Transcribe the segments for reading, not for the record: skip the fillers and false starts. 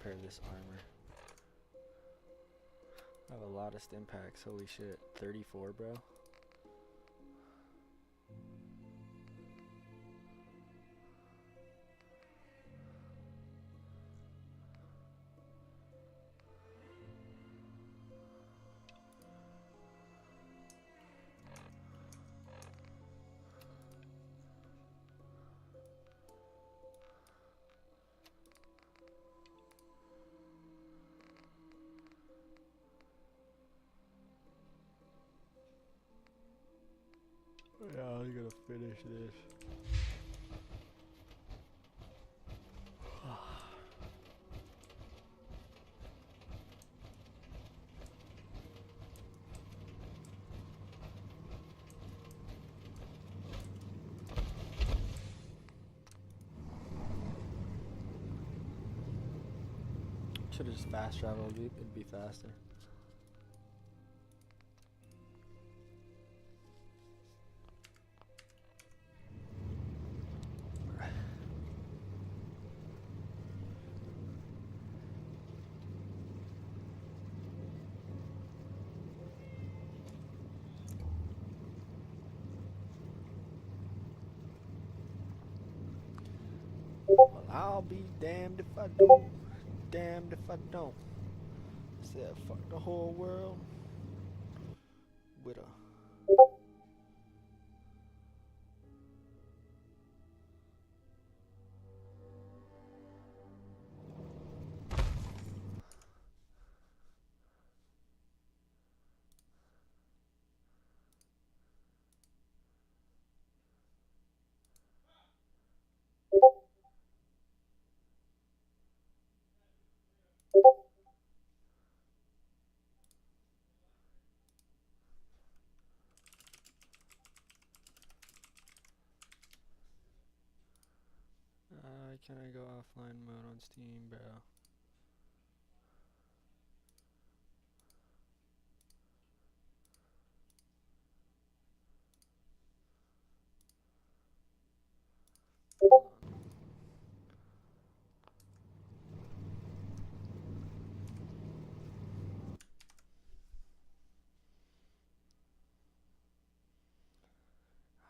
repair this armor. I have a lot of stim packs. Holy shit. 34, bro. Yeah, I'm gonna finish this. Should've just fast traveled, it'd be faster. Well, I'll be damned if I do, damned if I don't. I said fuck the whole world with a can I go offline mode on Steam, bro?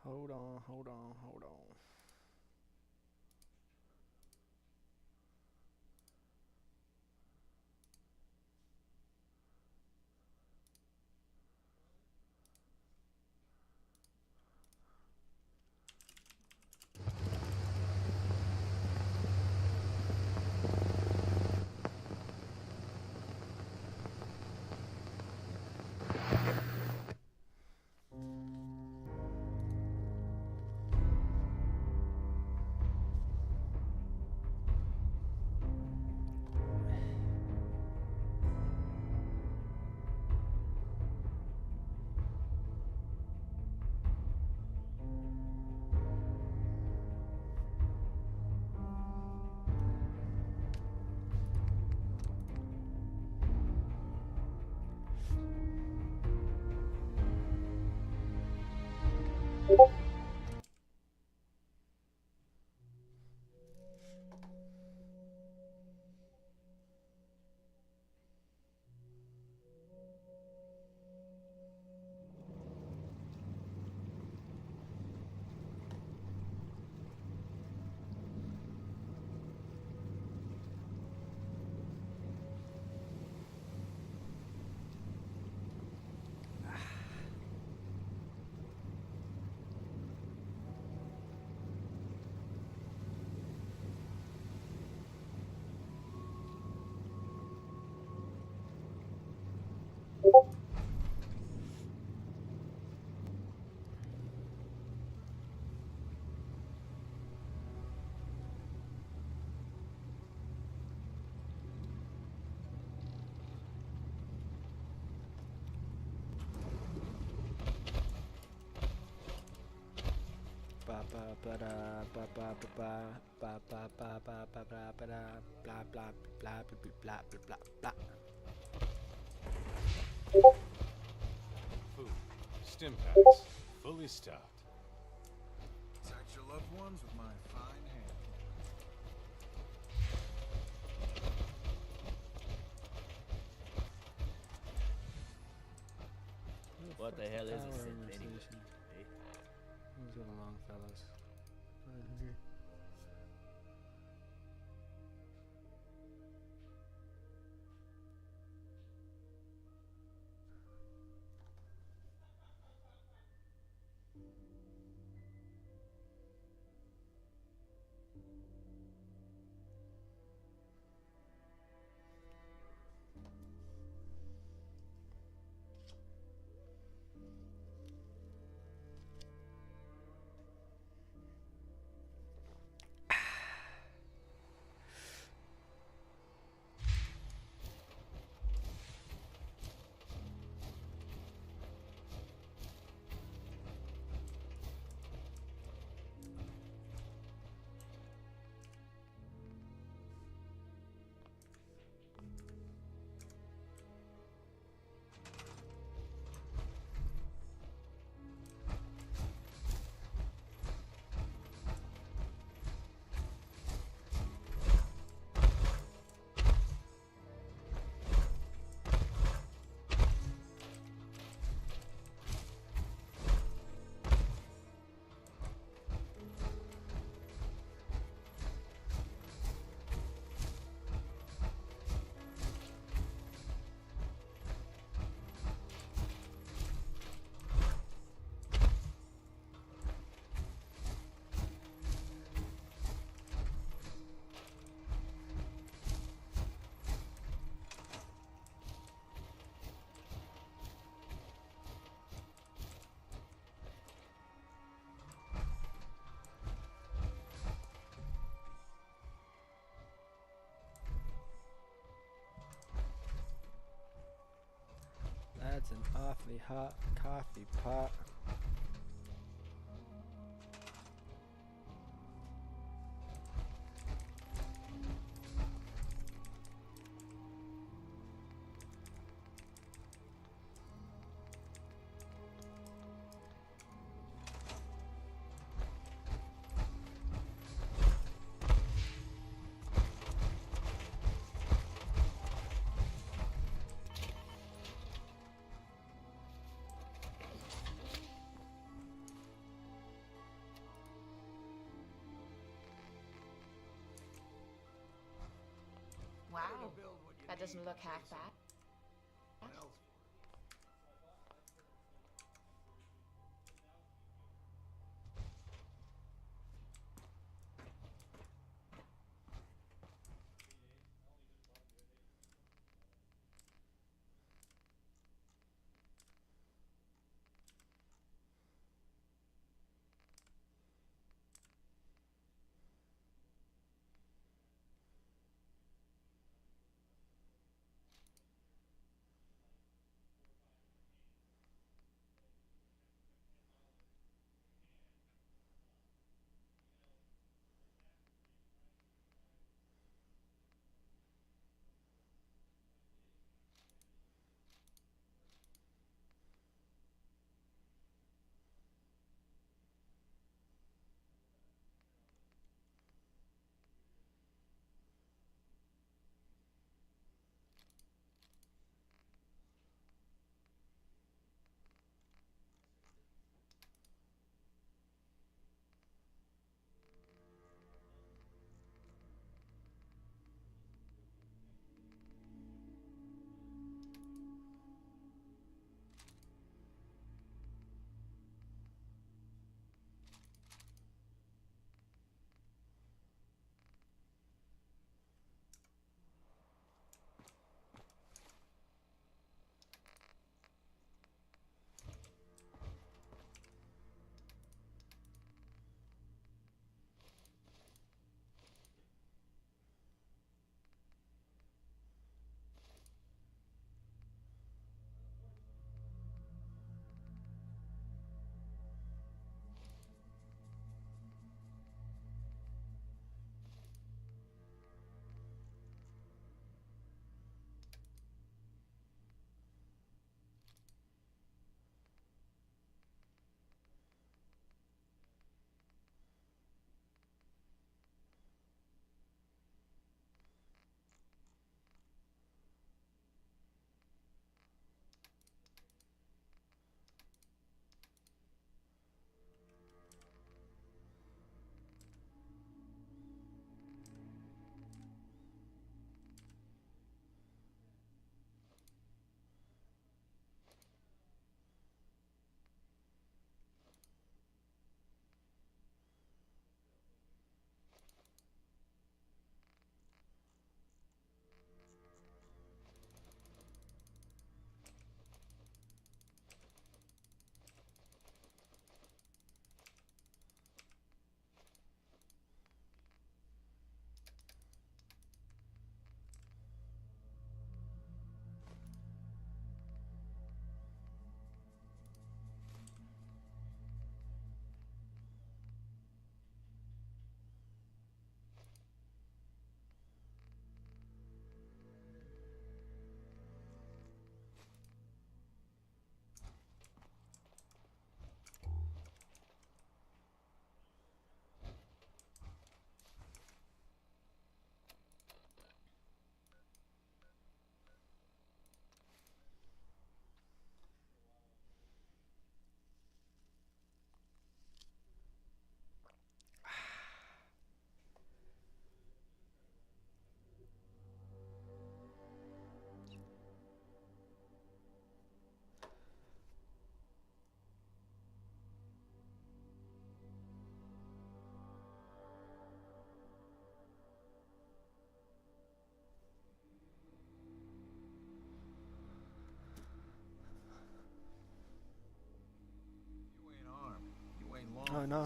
Hold on, hold on, hold on. Ba ba ba da ba ba ba ba ba ba ba ba ba ba ba da blah blah blah blah blah blah blah. Food, stim packs, fully stocked. Protect your loved ones with my fine hand. What the hell is a synth anyway? station. Eh? What's going along, fellas? That's an awfully hot coffee pot. Wow, that doesn't look half bad.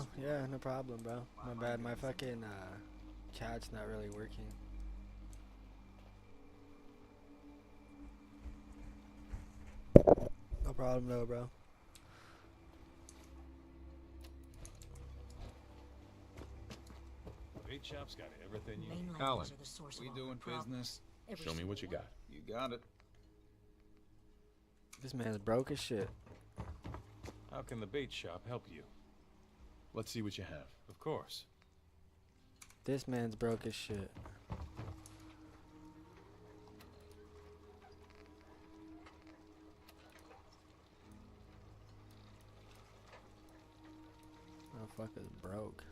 Oh, yeah, no problem, bro. My bad, my fucking, chat's not really working. No problem though, bro. Bait shop's got everything you need. Mainlanders Alan, are the source of we all doing the problems. business? Every Show me what you got. You got it. This man's broke as shit. How can the bait shop help you? Let's see what you have. Of course. This man's broke as shit. Motherfucker's broke.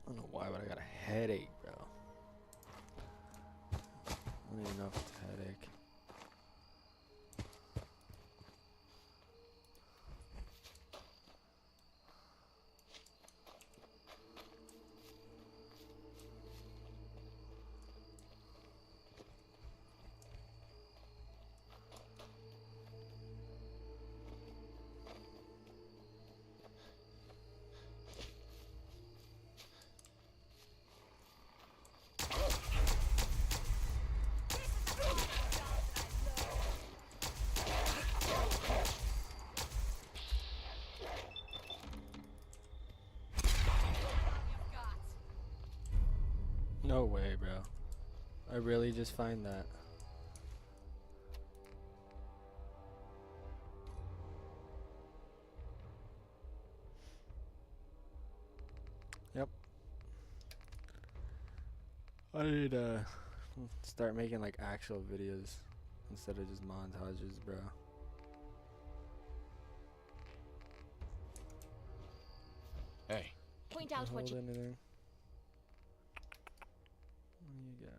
I don't know why, but I got a headache, bro. I don't even know if it's a headache. No way, bro. I really just find that. Yep. I need to start making like actual videos instead of just montages, bro. Hey, Point out what Hold you anything. What do you got?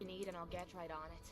need and I'll get right on it.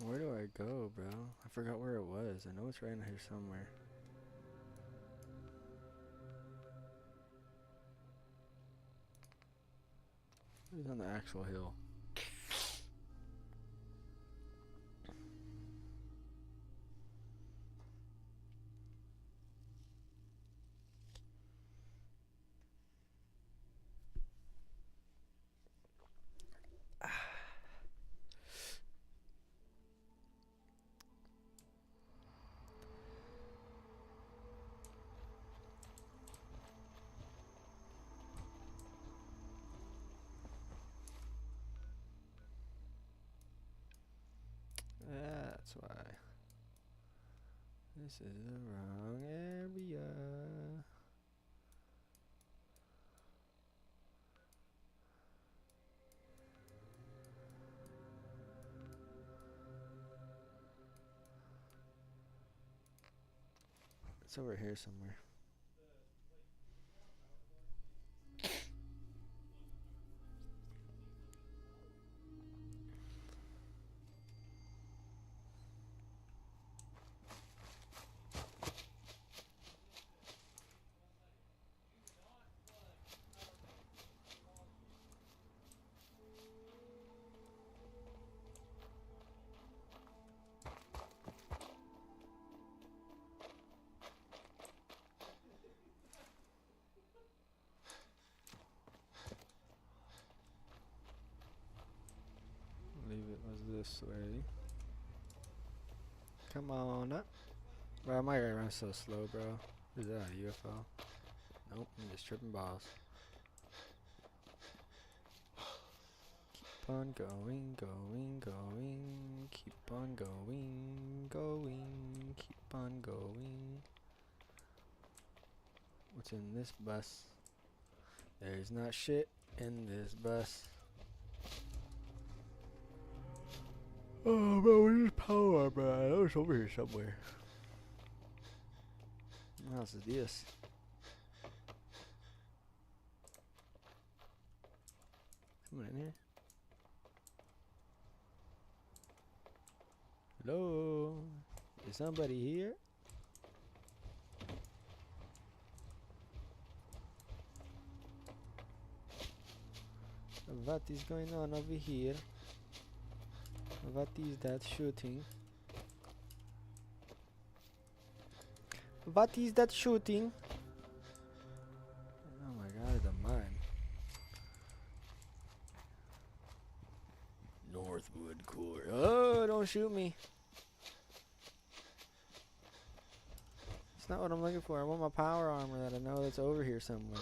Where do I go, bro? I forgot where it was. I know it's right in here somewhere. It's on the actual hill. That's why. This is the wrong area. It's over here somewhere. this way. Come on up. Bro, my guy runs so slow, bro. What is that, a UFO? Nope, I'm just tripping balls. Keep on going, going, going. Keep on going, going. Keep on going. What's in this bus? There's not shit in this bus. Oh, bro, where's power, bro? I know it's over here somewhere. What else is this? Come on in here. Hello? Is somebody here? What is going on over here? What is that shooting? What is that shooting? Oh my god, it's a mine. Northwood Core. Oh, don't shoot me. It's not what I'm looking for. I want my power armor that I know that's over here somewhere.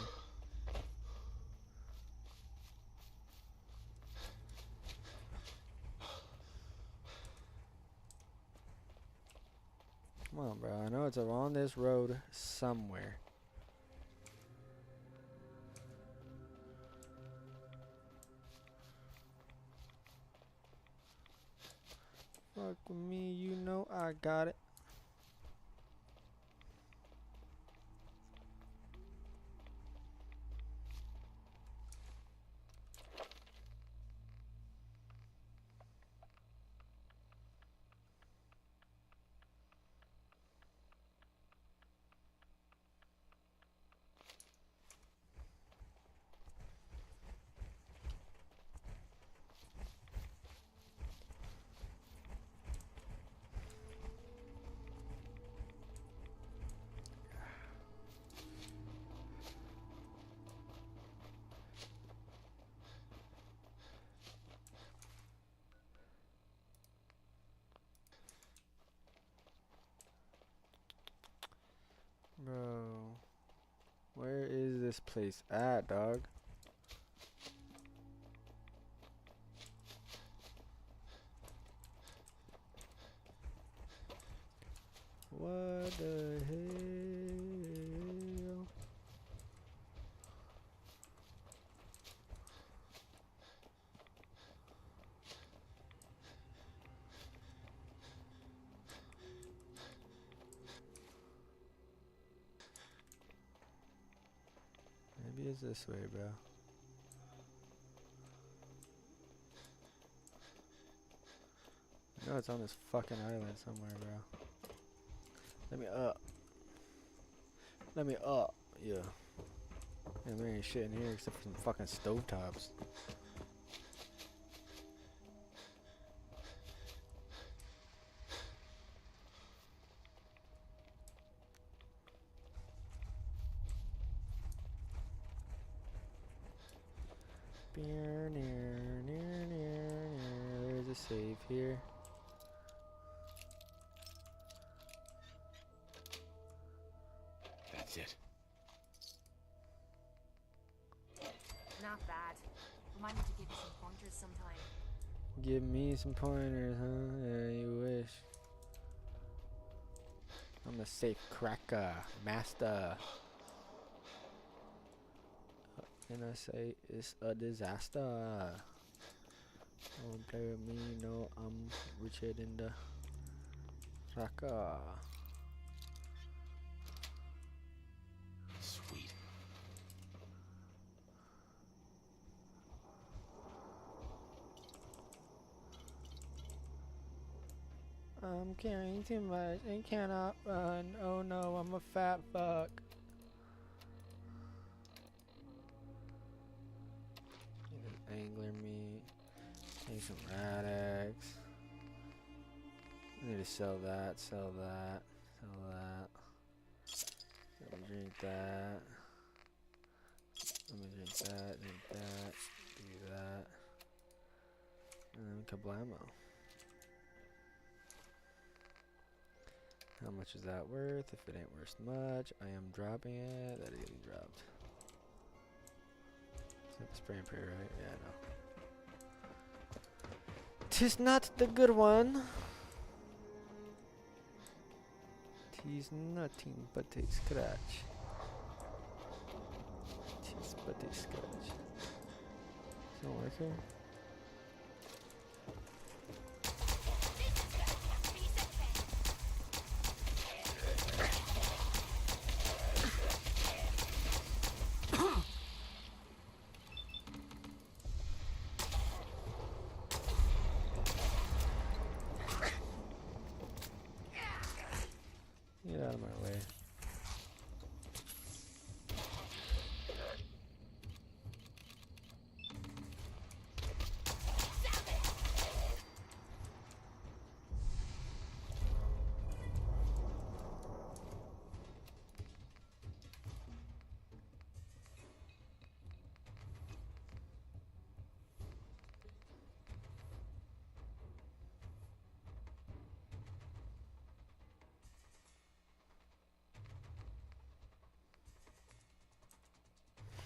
Come on, bro. I know it's along this road somewhere. Fuck with me, you know I got it. Bro, where is this place at, dog? What the hell? Maybe it's this way, bro. I know it's on this fucking island somewhere, bro. Let me up. Let me up. Yeah. Yeah, there ain't shit in here except for some fucking stovetops. Near, near, near, near, near. There's a save here. That's it. Not bad. Remind me to give you some pointers sometime. Give me some pointers, huh? Yeah, you wish. I'm a safe cracker, master. What can I say? It's a disaster. Don't play with me, no, I'm richer than the cracker. Sweet. I'm carrying too much and cannot run. Oh no, I'm a fat fuck. Need an angler meat. Need some radix. I need to sell that, sell that, sell that. Let me drink that. Let me drink that, do that. And then kablamo. How much is that worth? If it ain't worth much, I am dropping it. That is getting dropped. Is that the spray and pray, right? Yeah, no. 'Tis not the good one. 'Tis nothing but a scratch. 'Tis but a scratch. Does it work here? Get out of my way.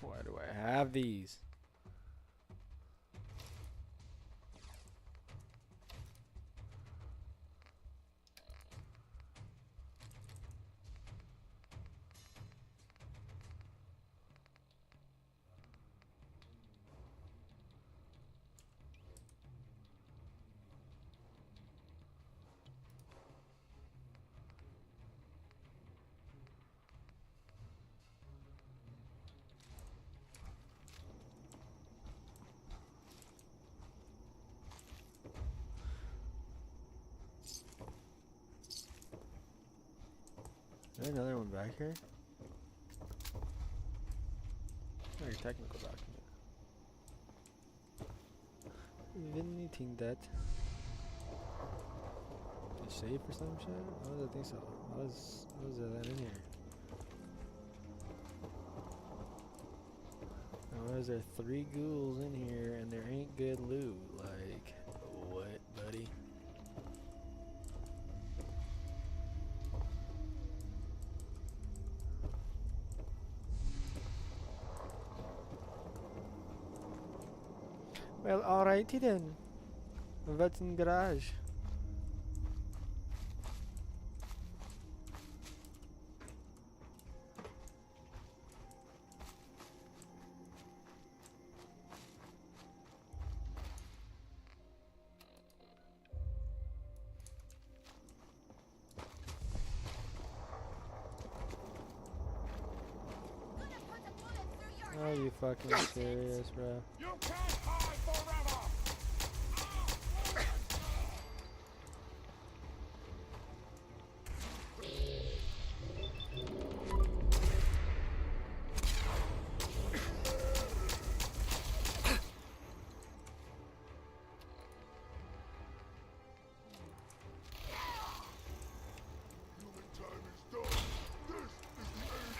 Why do I have these? Is there another one back here? Oh, your technical document. Anything that is safe or some shit? Why does I think so? How is that in here? Why is there 3 ghouls in here and there ain't good loot? Like, what, buddy? Well, alrighty then. What's in garage? Are you fucking serious, bro? You can't hide forever! Human time is done. This is the end.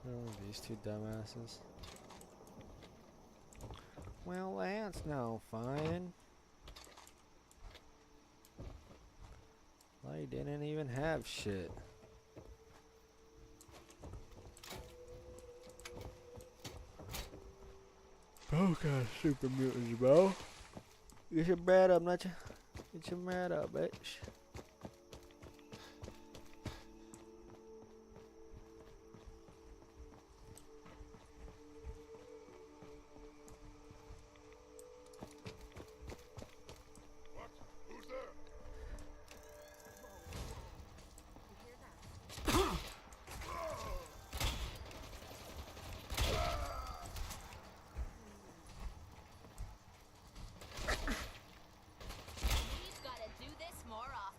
Oh, these 2 dumbasses. Well, that's no fun. I didn't even have shit. Oh god, super mutants, bro. Get your bread up, not you? Get your bread up, bitch. What? Who's there? You hear that? He's gotta do this more often.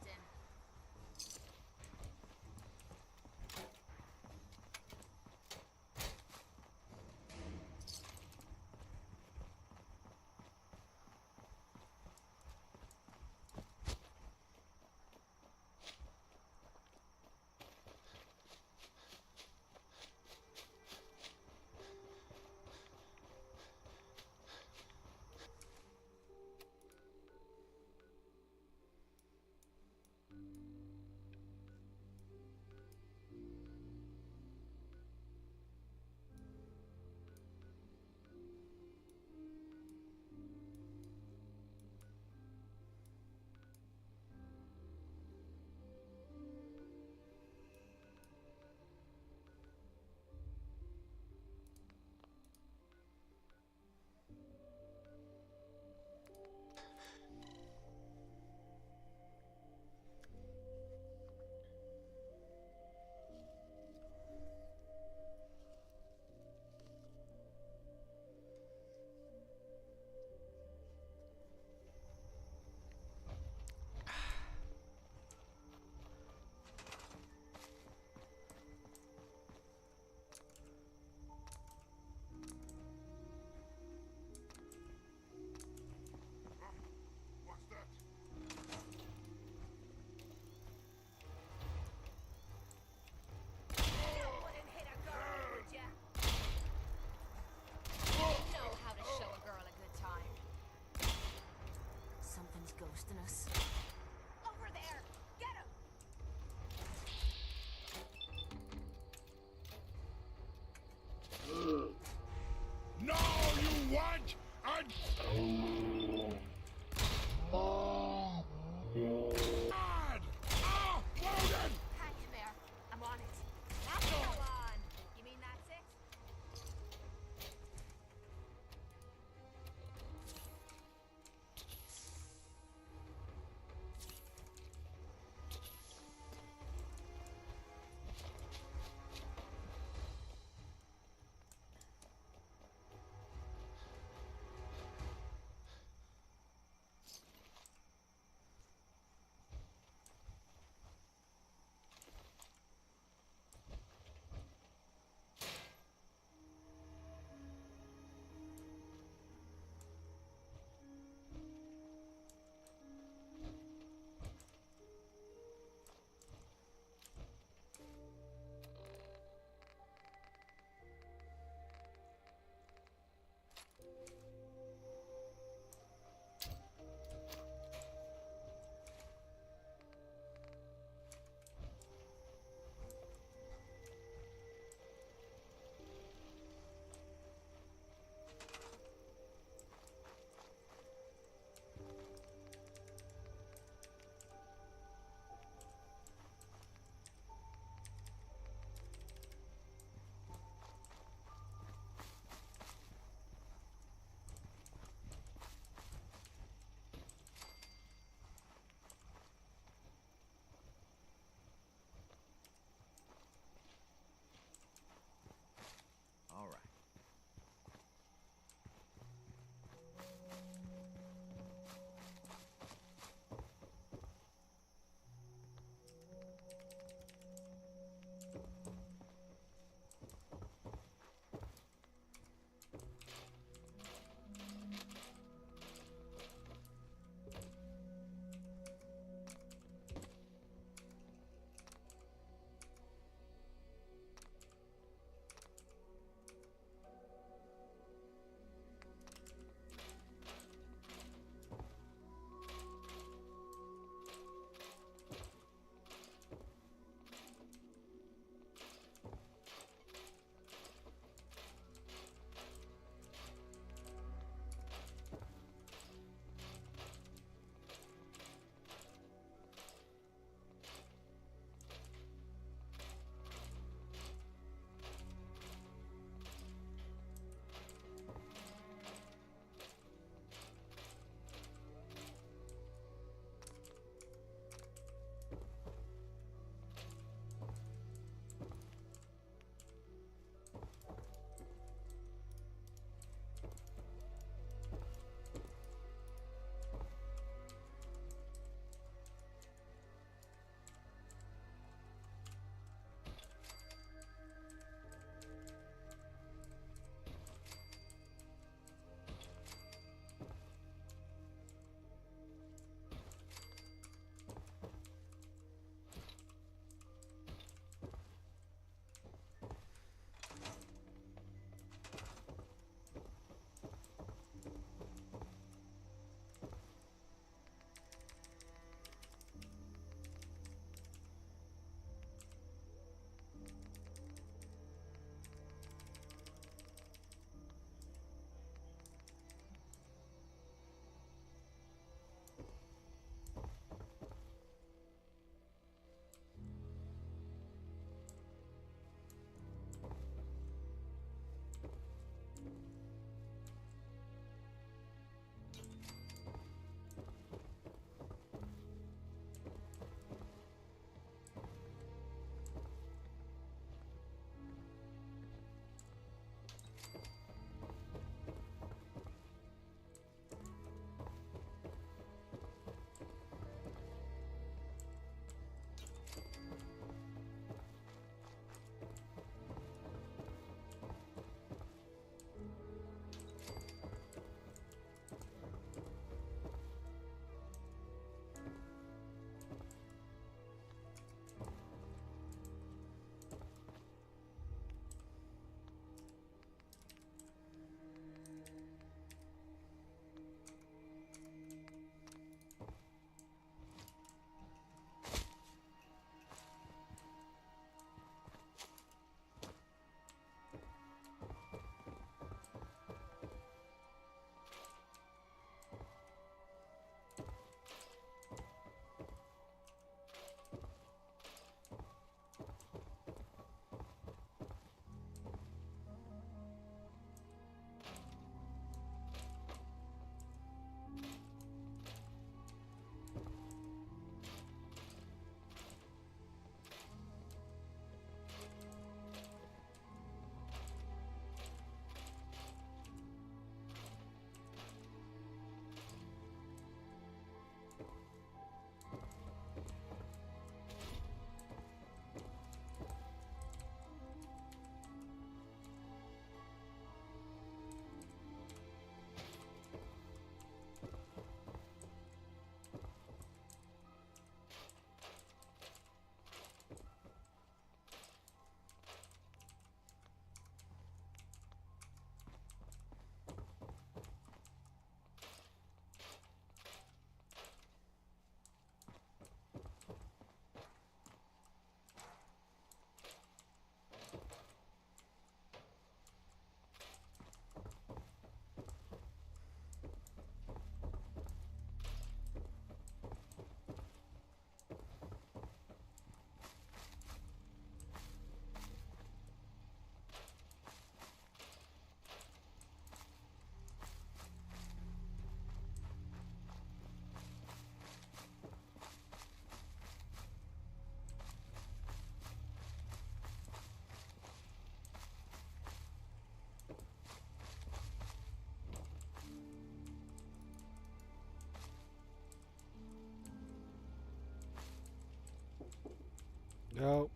Go.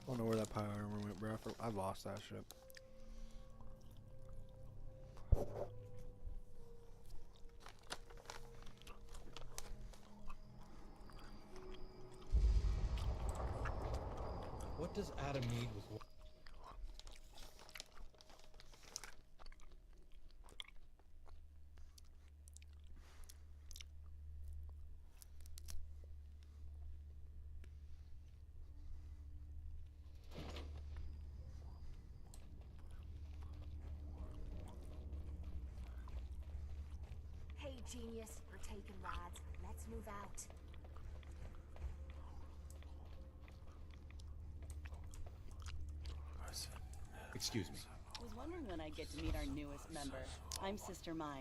I don't know where that pile armor went, bro. I lost that shit. What does Adam need with what? Hey, genius, we're taking rides. Let's move out. Excuse me. I was wondering when I'd get to meet our newest member. I'm Sister Mai,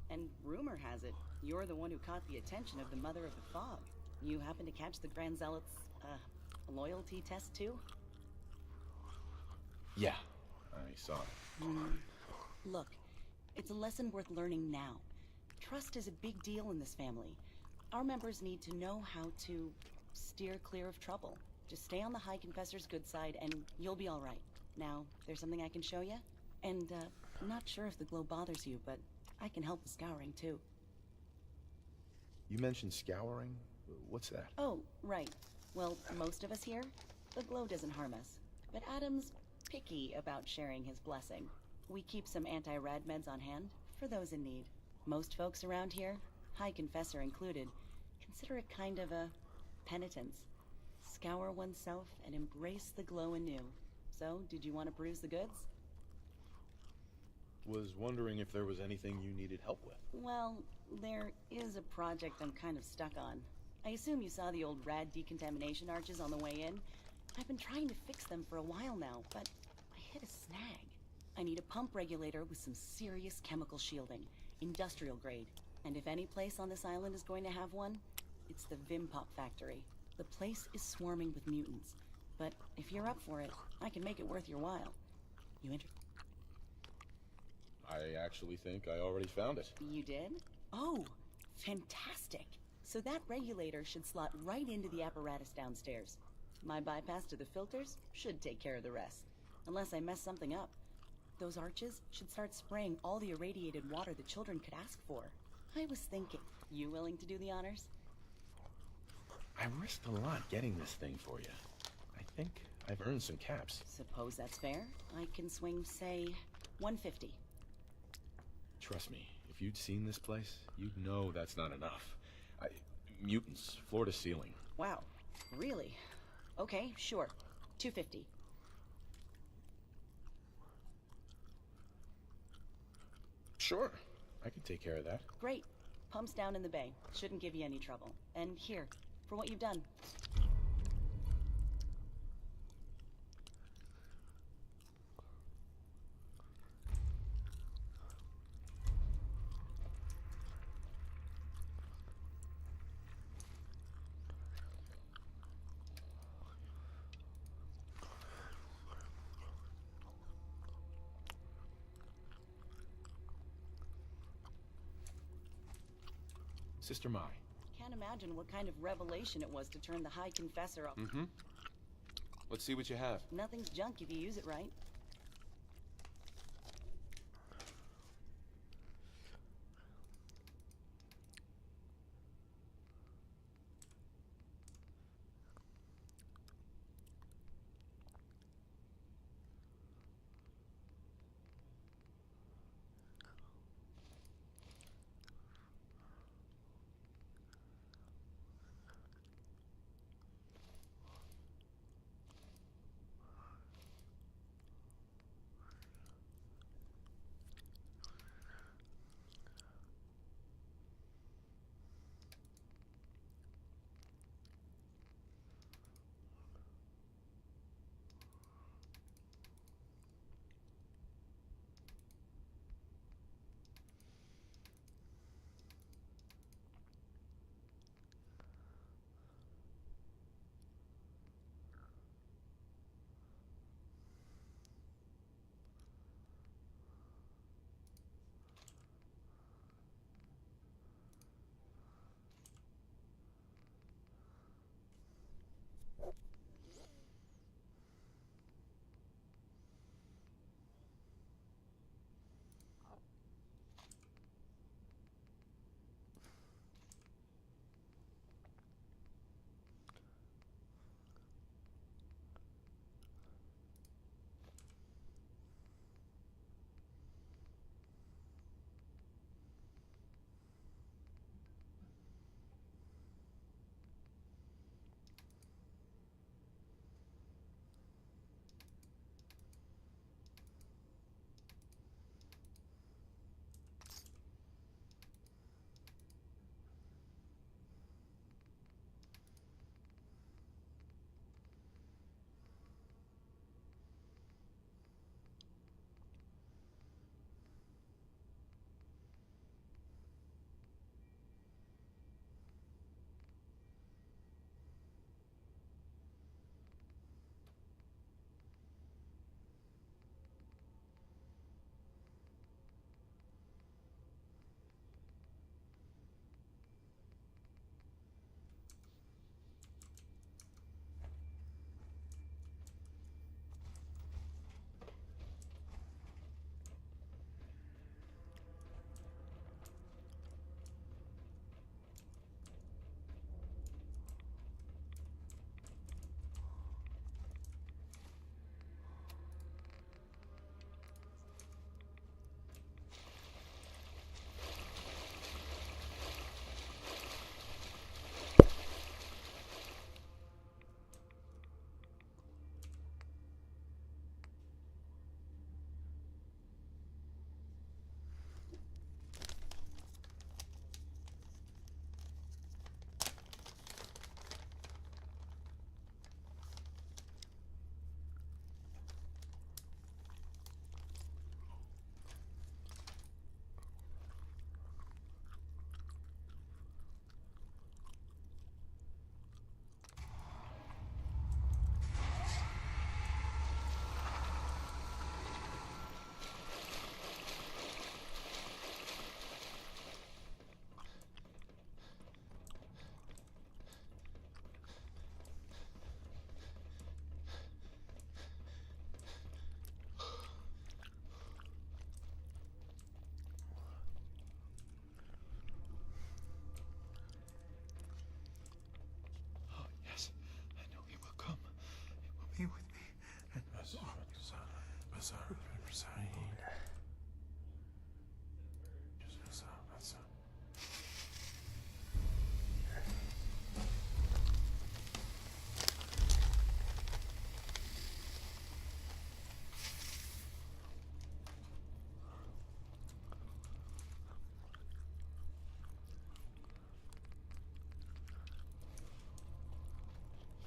and rumor has it, you're the one who caught the attention of the Mother of the Fog. You happen to catch the Grand Zealot's, loyalty test too? Yeah, I saw it. Look, it's a lesson worth learning now. Trust is a big deal in this family. Our members need to know how to steer clear of trouble. Just stay on the High Confessor's good side and you'll be alright. Now, there's something I can show you? And, I'm not sure if the glow bothers you, but I can help with scouring too. You mentioned scouring? What's that? Oh, right. Well, most of us here, the glow doesn't harm us. But Adam's picky about sharing his blessing. We keep some anti-rad meds on hand for those in need. Most folks around here, High Confessor included, consider it kind of a penitence. Scour oneself and embrace the glow anew. So, did you want to peruse the goods? Was wondering if there was anything you needed help with. Well, there is a project I'm kind of stuck on. I assume you saw the old rad decontamination arches on the way in. I've been trying to fix them for a while now, but I hit a snag. I need a pump regulator with some serious chemical shielding, industrial grade. And if any place on this island is going to have one, It's the Vimpop factory. The place is swarming with mutants. But if you're up for it, I can make it worth your while. You I actually think I already found it. You did? Oh, fantastic. So that regulator should slot right into the apparatus downstairs. My bypass to the filters should take care of the rest. Unless I mess something up. Those arches should start spraying all the irradiated water the children could ask for. I was thinking, you willing to do the honors? I risked a lot getting this thing for you. I think I've earned some caps. Suppose that's fair. I can swing, say, 150. Trust me, if you'd seen this place, you'd know that's not enough. Mutants, floor to ceiling. Wow, really? Okay, sure. 250. Sure, I can take care of that. Great. Pumps down in the bay. Shouldn't give you any trouble. And here, for what you've done. Sister Mai. Can't imagine what kind of revelation it was to turn the High Confessor off. Mm-hmm. Let's see what you have. Nothing's junk if you use it right.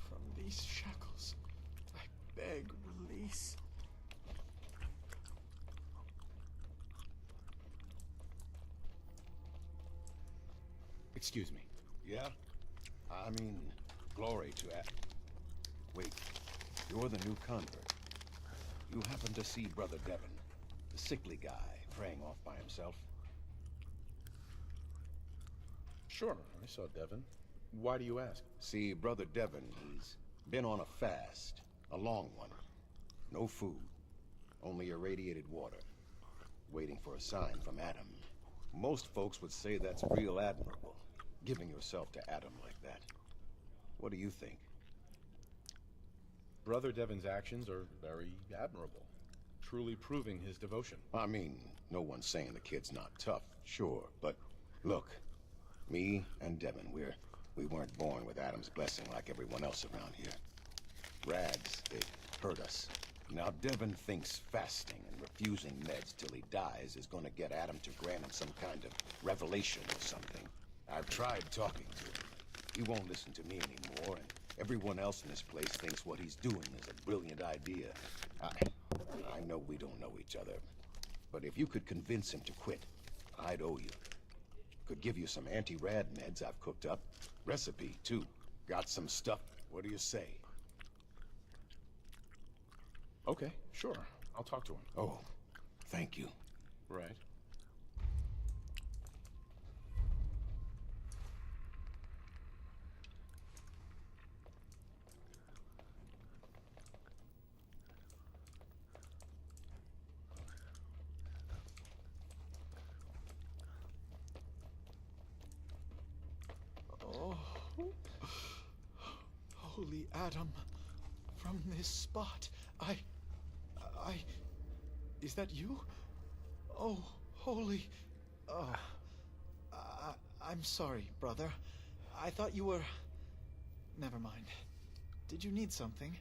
From these shackles, I beg release. Excuse me. Yeah? I mean, glory to that. Wait, you're the new convert. You happen to see Brother Devon, the sickly guy praying off by himself? Sure, I saw Devon. Why do you ask? See, Brother Devon, he's been on a fast, a long one. No food, only irradiated water, waiting for a sign from Adam. Most folks would say that's real admirable, giving yourself to Adam like that. What do you think? Brother Devon's actions are very admirable, truly proving his devotion. I mean, no one's saying the kid's not tough, sure, but look, me and Devon, we weren't born with Adam's blessing like everyone else around here. Rags, they hurt us. Now Devon thinks fasting and refusing meds till he dies is gonna get Adam to grant him some kind of revelation or something. I've tried talking to him. He won't listen to me anymore, and everyone else in this place thinks what he's doing is a brilliant idea. I know we don't know each other, but if you could convince him to quit, I'd owe you. Could give you some anti-rad meds I've cooked up. Recipe, too. Got some stuff. What do you say? Okay, sure. I'll talk to him. Oh, thank you. Right. Oh, holy Adam, from this spot, is that you? Oh, holy, I'm sorry, brother. I thought you were, never mind. Did you need something?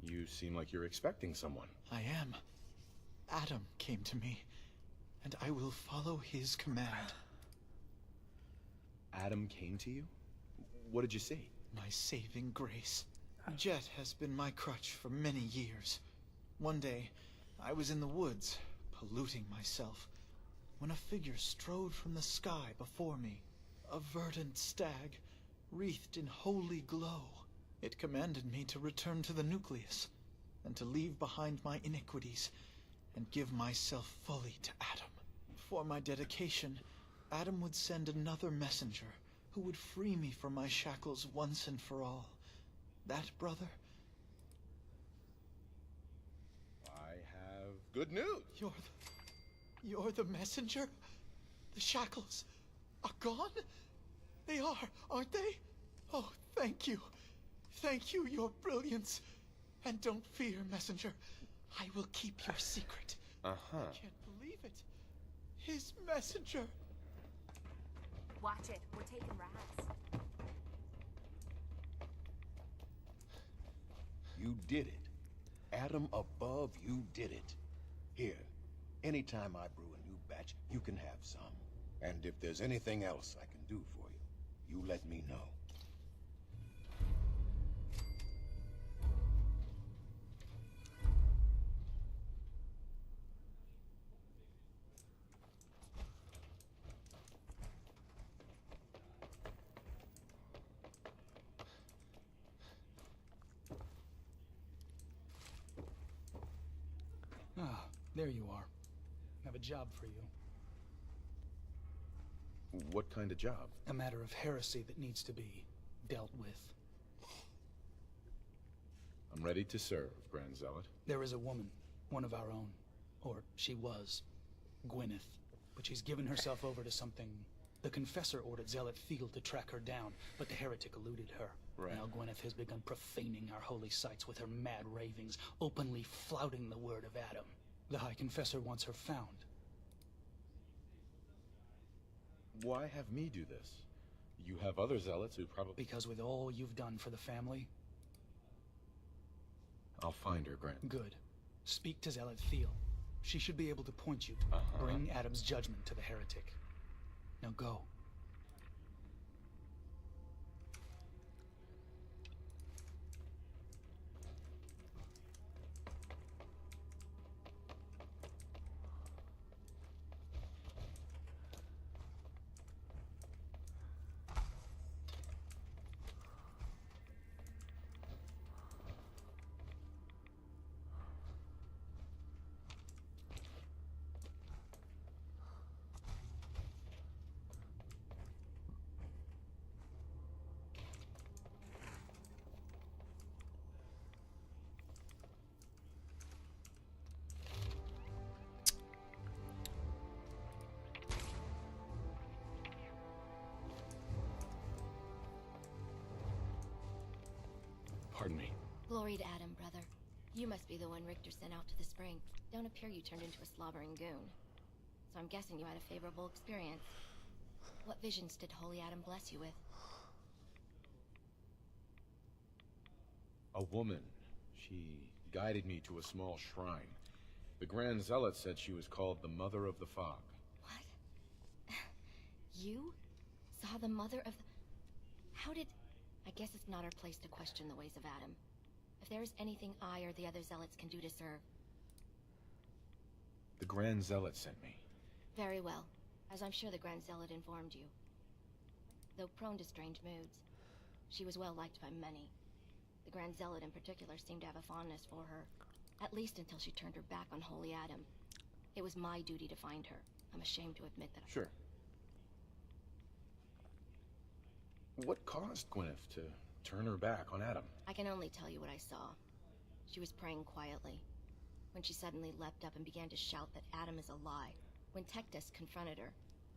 You seem like you're expecting someone. I am. Adam came to me, and I will follow his command. Adam came to you? What did you see? My saving grace. Jet has been my crutch for many years. One day, I was in the woods, polluting myself, when a figure strode from the sky before me. A verdant stag, wreathed in holy glow. It commanded me to return to the nucleus, and to leave behind my iniquities, and give myself fully to Adam. For my dedication, Adam would send another messenger, who would free me from my shackles once and for all. That, brother? I have good news. You're the messenger? The shackles are gone? They are, aren't they? Oh, thank you. Thank you, your brilliance. And don't fear, messenger. I will keep your secret. I can't believe it. His messenger. Watch it. We're taking rats. You did it. Adam above, you did it. Here, anytime I brew a new batch, you can have some. And if there's anything else I can do for you, you let me know. Ah, there you are. I have a job for you. What kind of job? A matter of heresy that needs to be dealt with. I'm ready to serve, Grand Zealot. There is a woman, one of our own. Or she was. Gwyneth. But she's given herself over to something The Confessor ordered Zealot Field to track her down, but the heretic eluded her. Right. Now Gwyneth has begun profaning our holy sites with her mad ravings, openly flouting the word of Adam. The High Confessor wants her found. Why have me do this? You have other zealots who probably... Because with all you've done for the family... I'll find her, Grant. Good. Speak to Zealot Field. She should be able to point you. Bring Adam's judgment to the heretic. Now go. Pardon me. Glory to Adam, brother. You must be the one Richter sent out to the spring. Don't appear you turned into a slobbering goon. So I'm guessing you had a favorable experience. What visions did Holy Adam bless you with? A woman. She guided me to a small shrine. The Grand Zealot said she was called the Mother of the Fog. What? You saw the mother of the... How did... I guess it's not our place to question the ways of Adam. If there is anything I or the other Zealots can do to serve... The Grand Zealot sent me. Very well, as I'm sure the Grand Zealot informed you. Though prone to strange moods, she was well liked by many. The Grand Zealot in particular seemed to have a fondness for her, at least until she turned her back on Holy Adam. It was my duty to find her. I'm ashamed to admit that. Sure. What caused Gwyneth to turn her back on Adam? I can only tell you what I saw. She was praying quietly, when she suddenly leapt up and began to shout that Adam is a lie. When Tectus confronted her,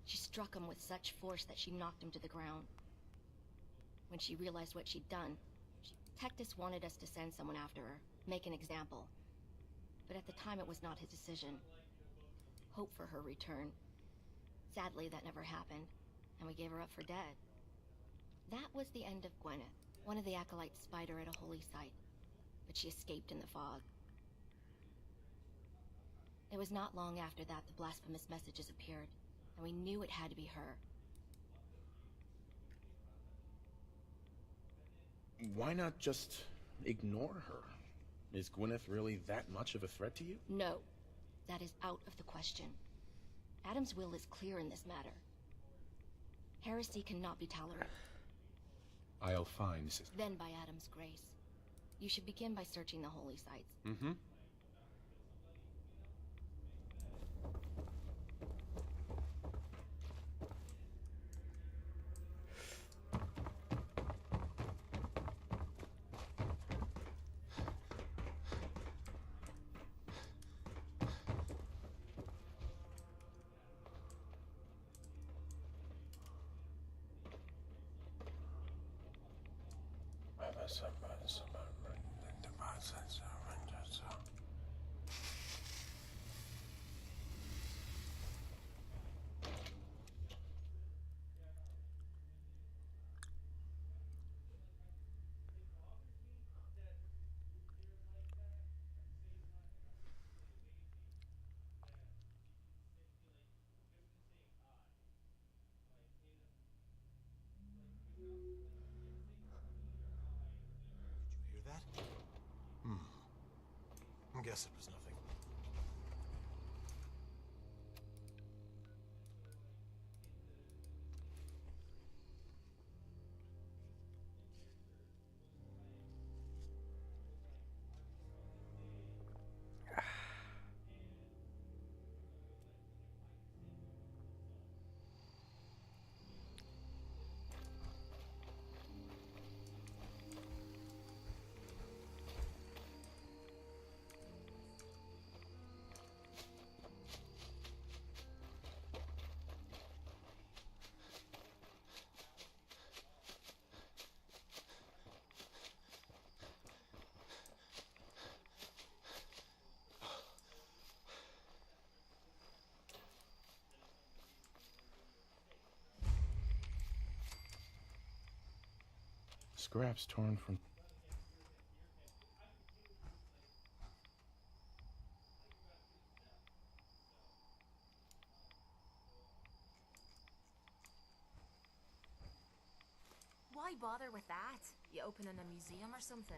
she struck him with such force that she knocked him to the ground. When she realized what she'd done, Tectus wanted us to send someone after her, make an example. But at the time it was not his decision. Hope for her return. Sadly, that never happened, and we gave her up for dead. That was the end of Gwyneth. One of the acolytes spied her at a holy site, but she escaped in the fog. It was not long after that the blasphemous messages appeared, and we knew it had to be her. Why not just ignore her? Is Gwyneth really that much of a threat to you? No, that is out of the question. Adam's will is clear in this matter. Heresy cannot be tolerated. I'll find Sister. Then by Adam's grace. You should begin by searching the holy sites. Mm-hmm. I guess it was nothing. Scraps torn from... Why bother with that? You opening a museum or something?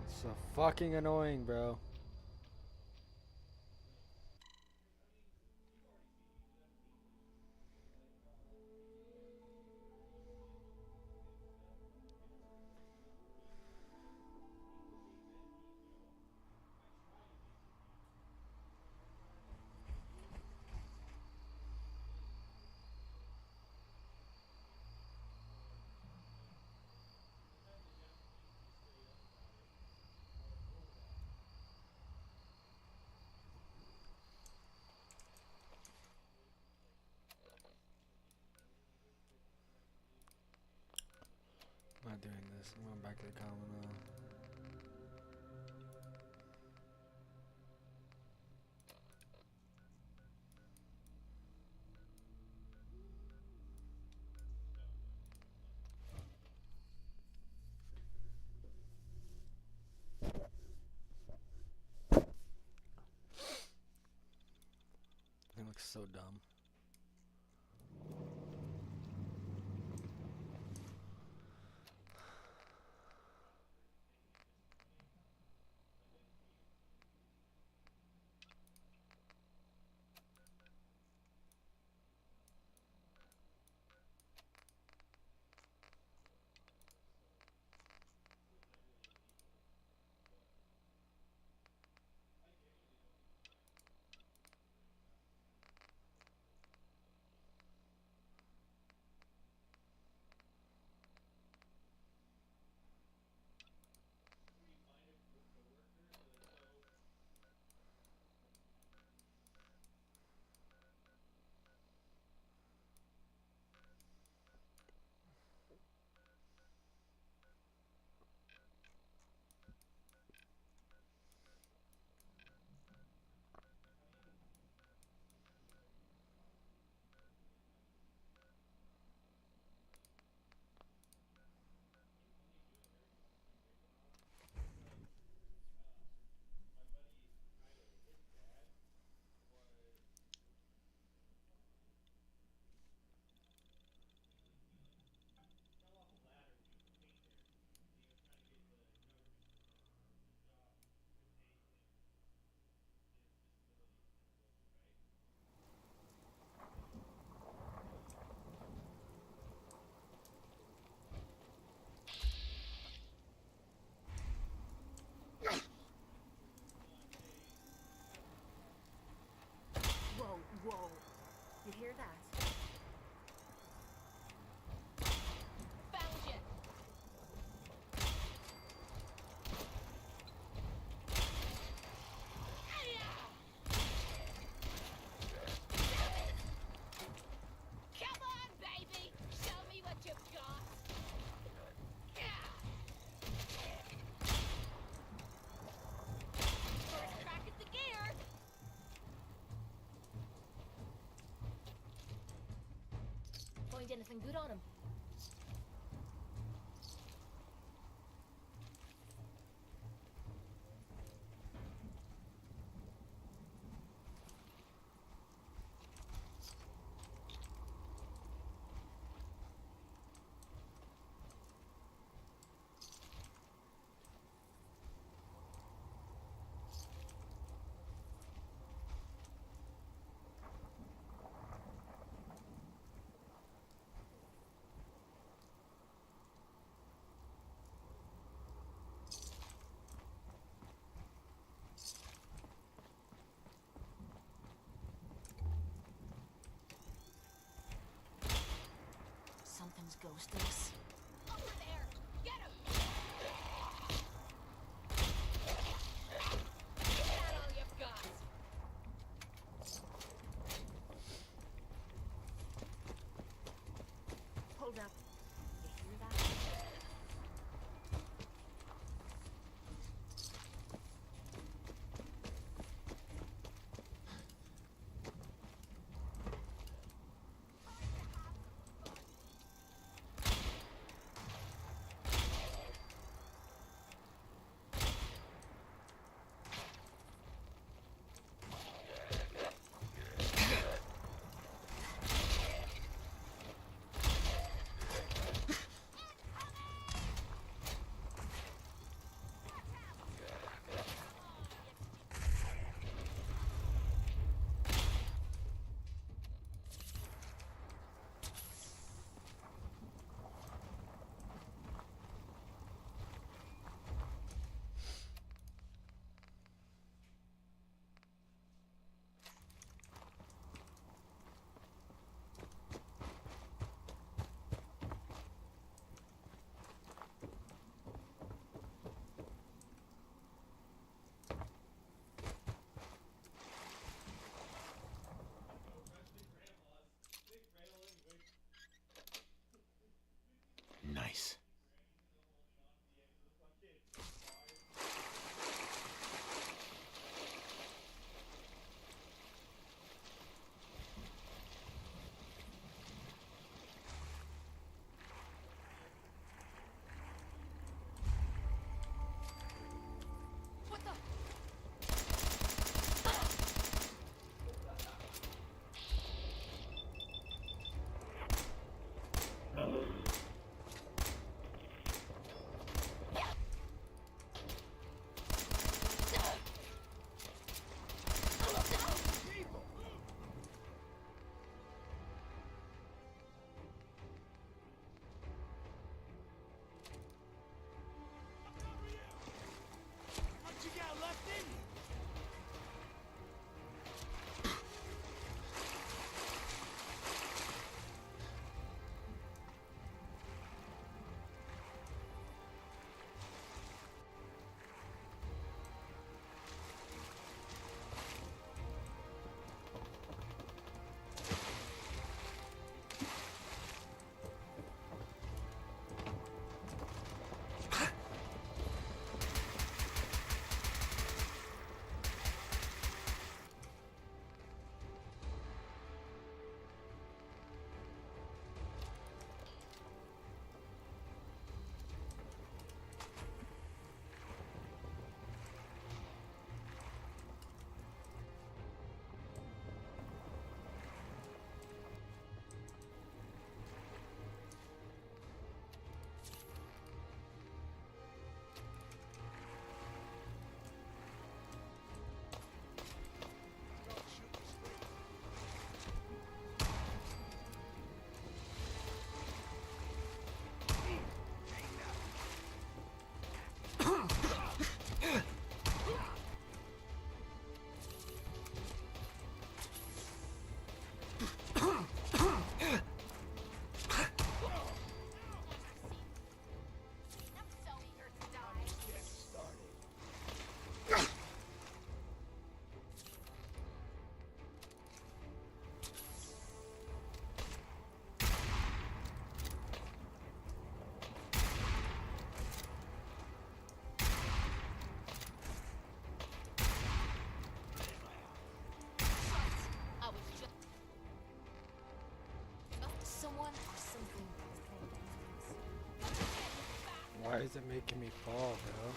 It's so fucking annoying, bro. I'm not doing this. I'm going back to the common now. It looks so dumb. Whoa, whoa. You hear that? Found you. Come on, baby. Show me what you've got. First crack at the gear. find anything good on him. Something's ghosting us. Over there! Get him! Is that all you've got? Hold up. You hear that? is it making me fall, bro?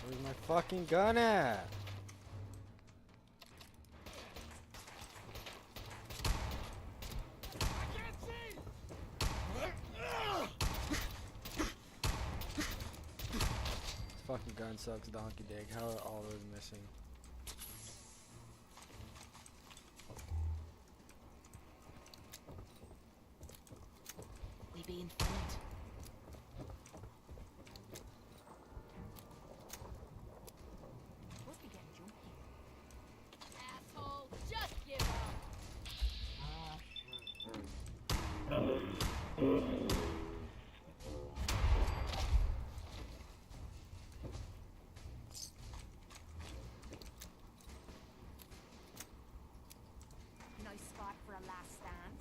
Where's my fucking gun at? This fucking gun sucks, donkey dick. How are all those missing? We be in front. Must be getting jumpy. Asshole, just give up. Nice spot for a last stand.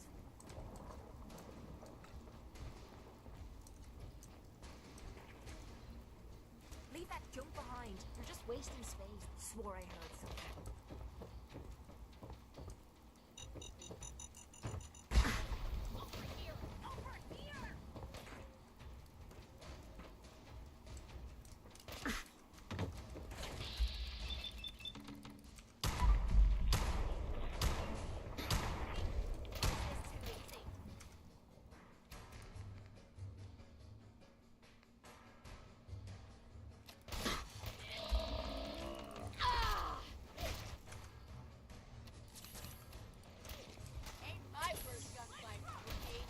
Leave that junk behind. You're just wasting space. Swore I heard something. Ain't my first gunfight, rookie.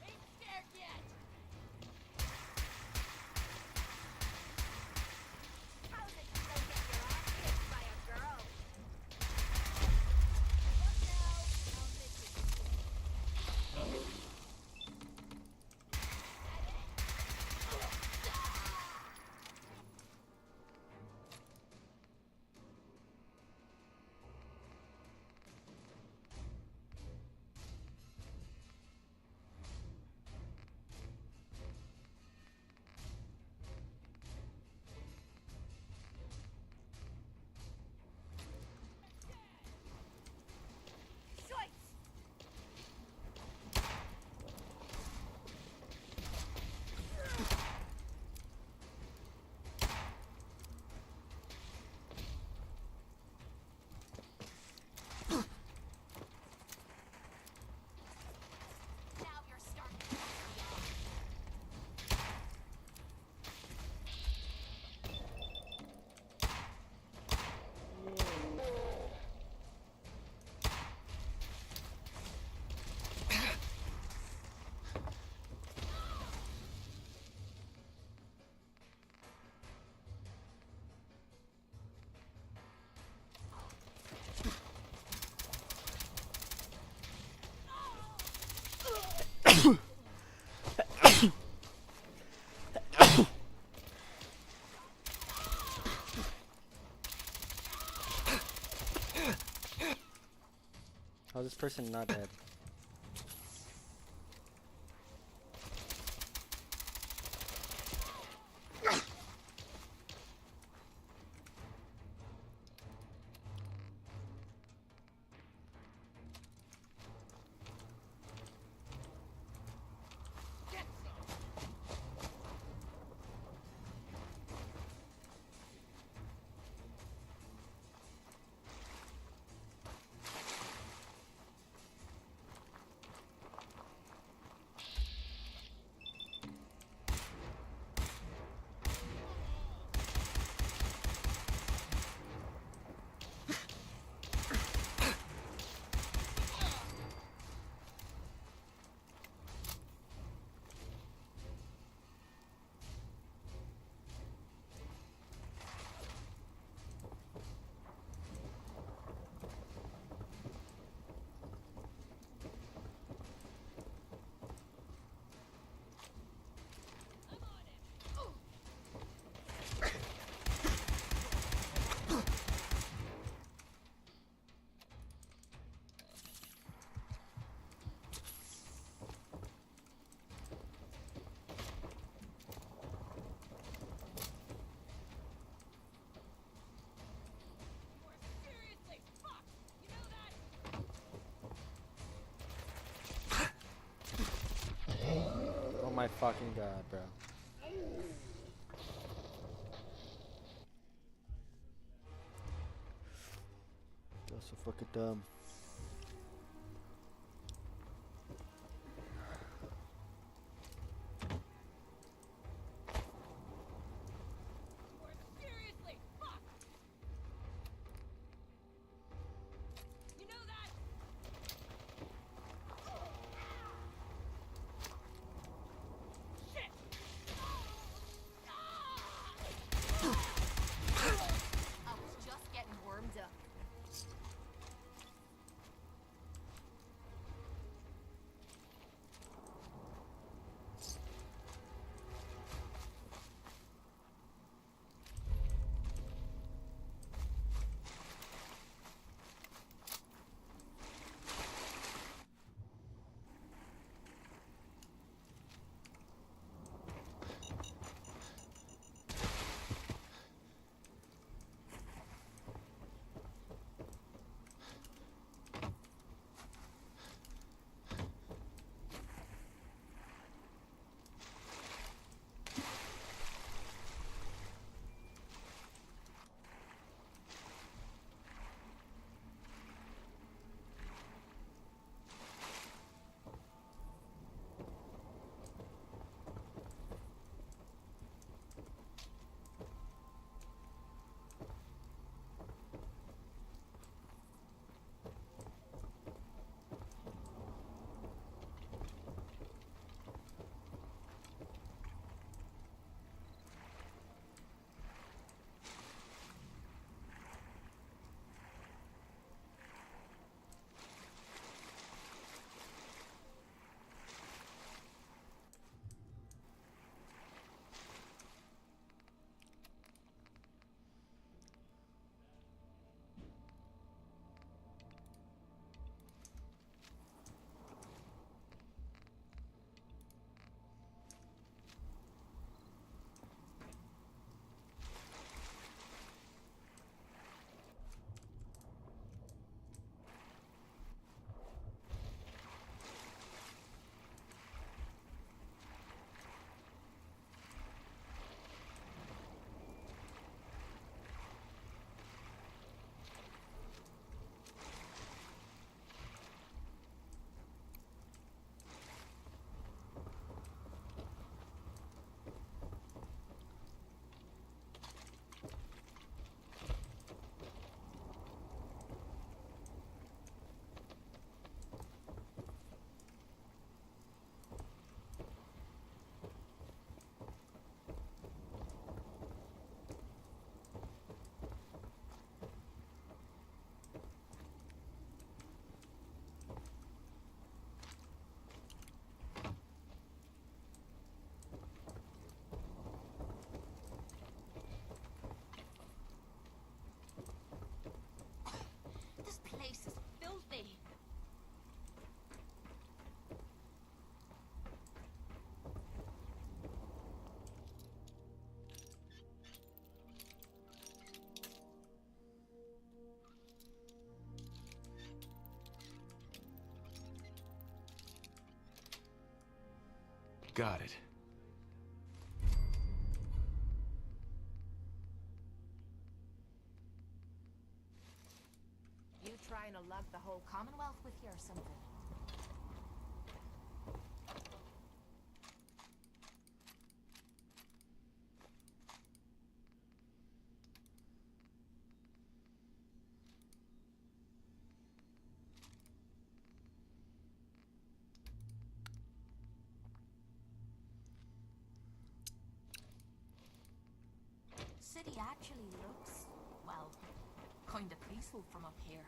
Ain't scared yet. How's it you don't get your ass kicked by a girl? What now? I'll miss it. Now you're starting to piss me off. How's this person not dead? my fucking god, bro. That's so fucking dumb. Seriously, fuck! You know that? Shit! I was just getting warmed up. This place is filthy. Got it. You trying to lug the whole Commonwealth with you or something? City actually looks, well, kinda peaceful from up here.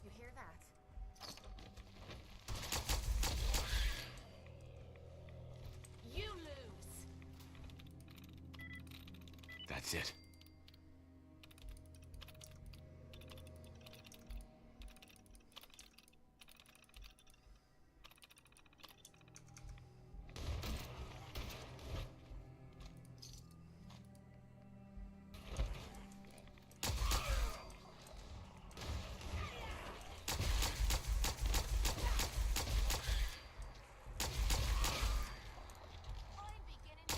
You hear that? You lose. That's it. I'm beginning to...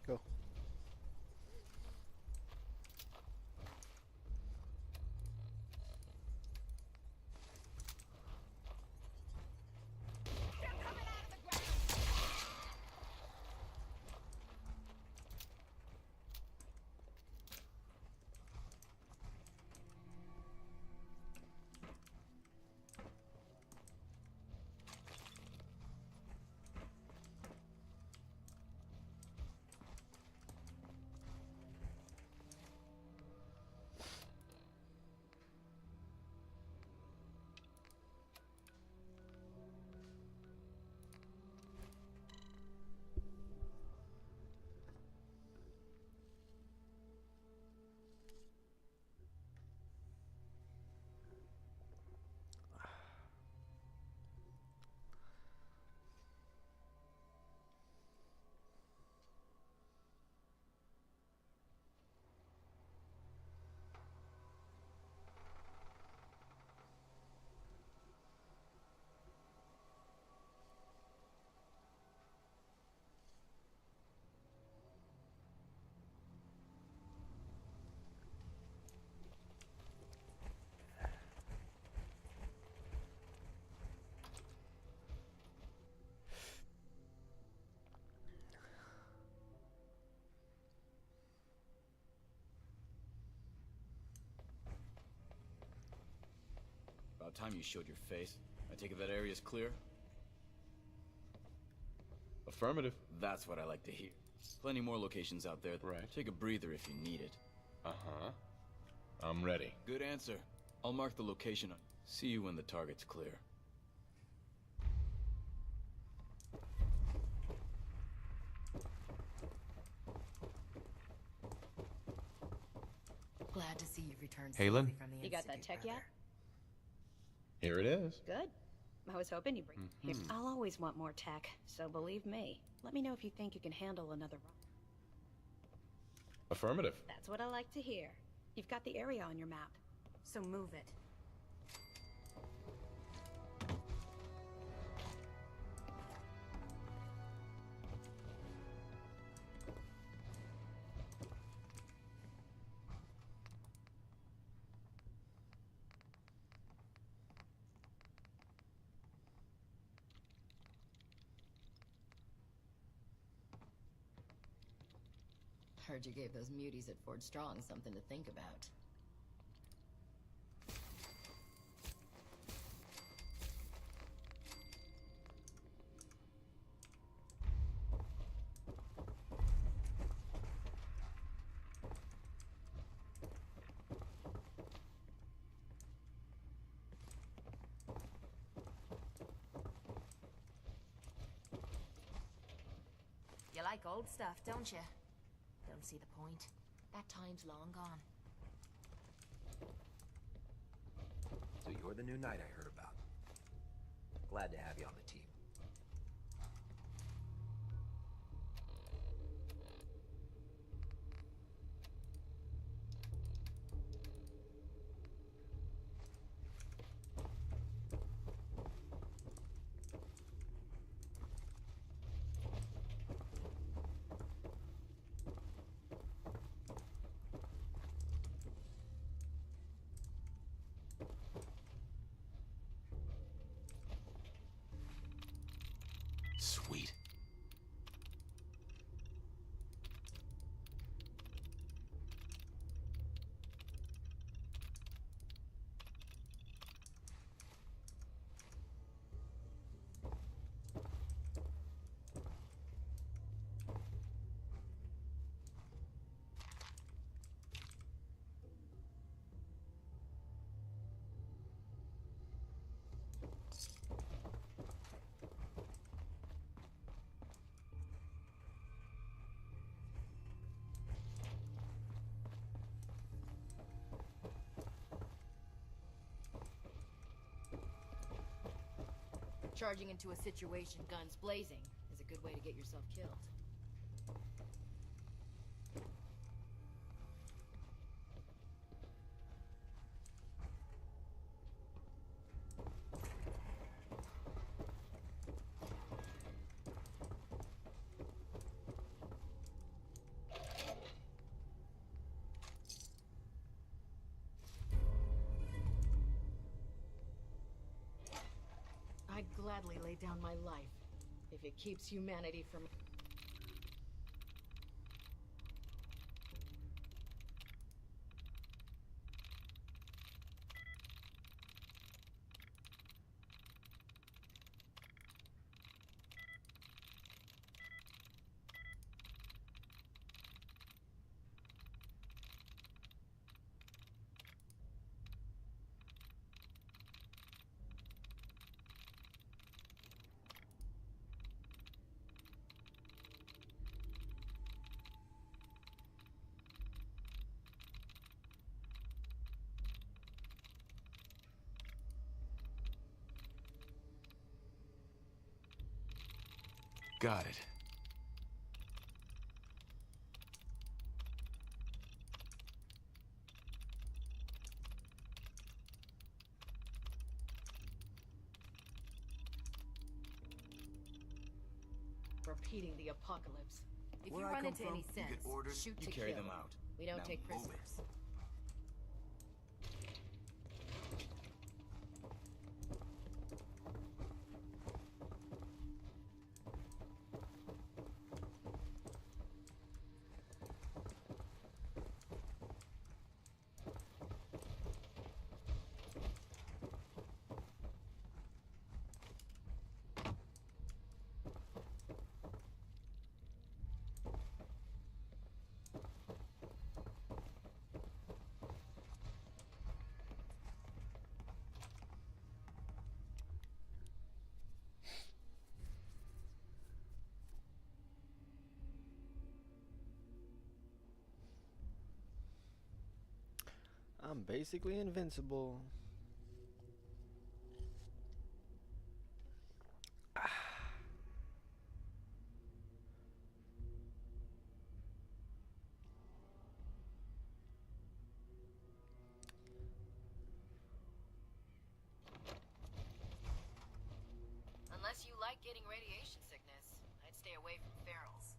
Go. They're coming out of the ground. About time you showed your face. I take it that area's clear? Affirmative. That's what I like to hear. Plenty more locations out there. Right. Take a breather if you need it. Uh-huh. I'm ready. Good answer. I'll mark the location. See you when the target's clear. Glad to see you've returned Halen? safely from the You got that Institute, tech yet? Here it is. Good. I was hoping you'd bring here. Mhm. I'll always want more tech, so believe me. Let me know if you think you can handle another run. Affirmative. That's what I like to hear. You've got the area on your map. So move it. Heard you gave those muties at Fort Strong something to think about. You like old stuff, don't you? Don't see the point. That time's long gone. So you're the new knight I heard about. Glad to have you on the team. Sweet. Charging into a situation guns blazing is a good way to get yourself killed. I'd gladly lay down my life if it keeps humanity from... Got it. Repeating the apocalypse. If Where you I run come into from, any you sense, get orders, shoot you to carry kill. them out. We don't Now take move prisoners. it. I'm basically invincible. Unless you like getting radiation sickness, I'd stay away from ferals.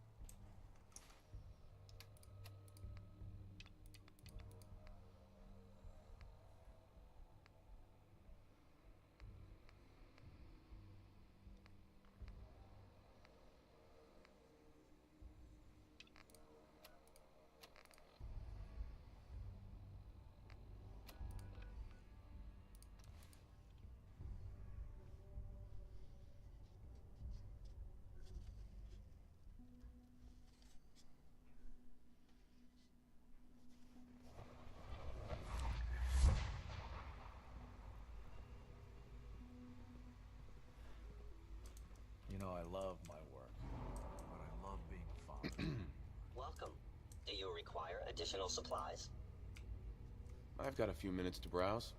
You know, I love my work, but I love being father. Welcome. Do you require additional supplies? I've got a few minutes to browse.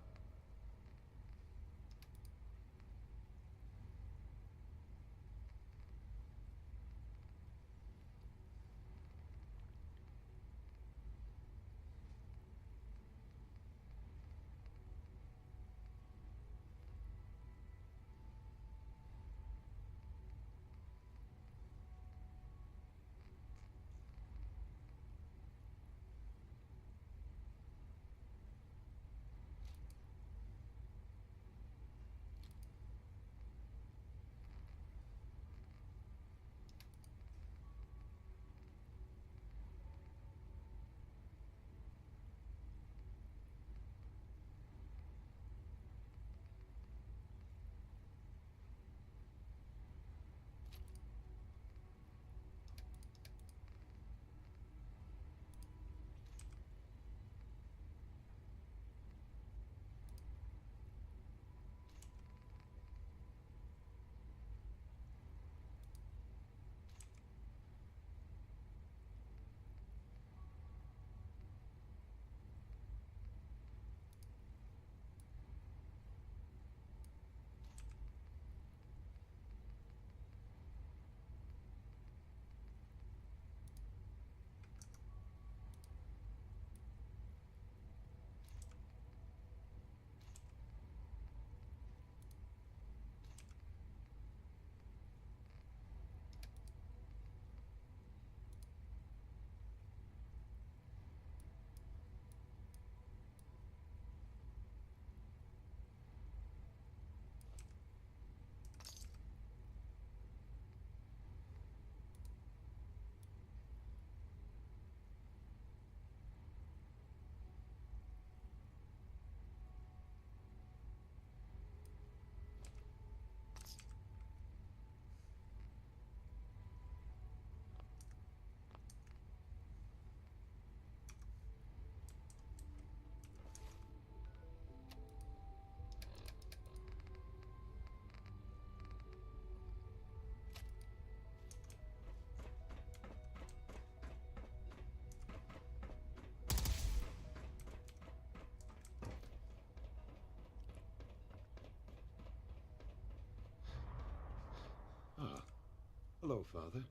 Hello, Father.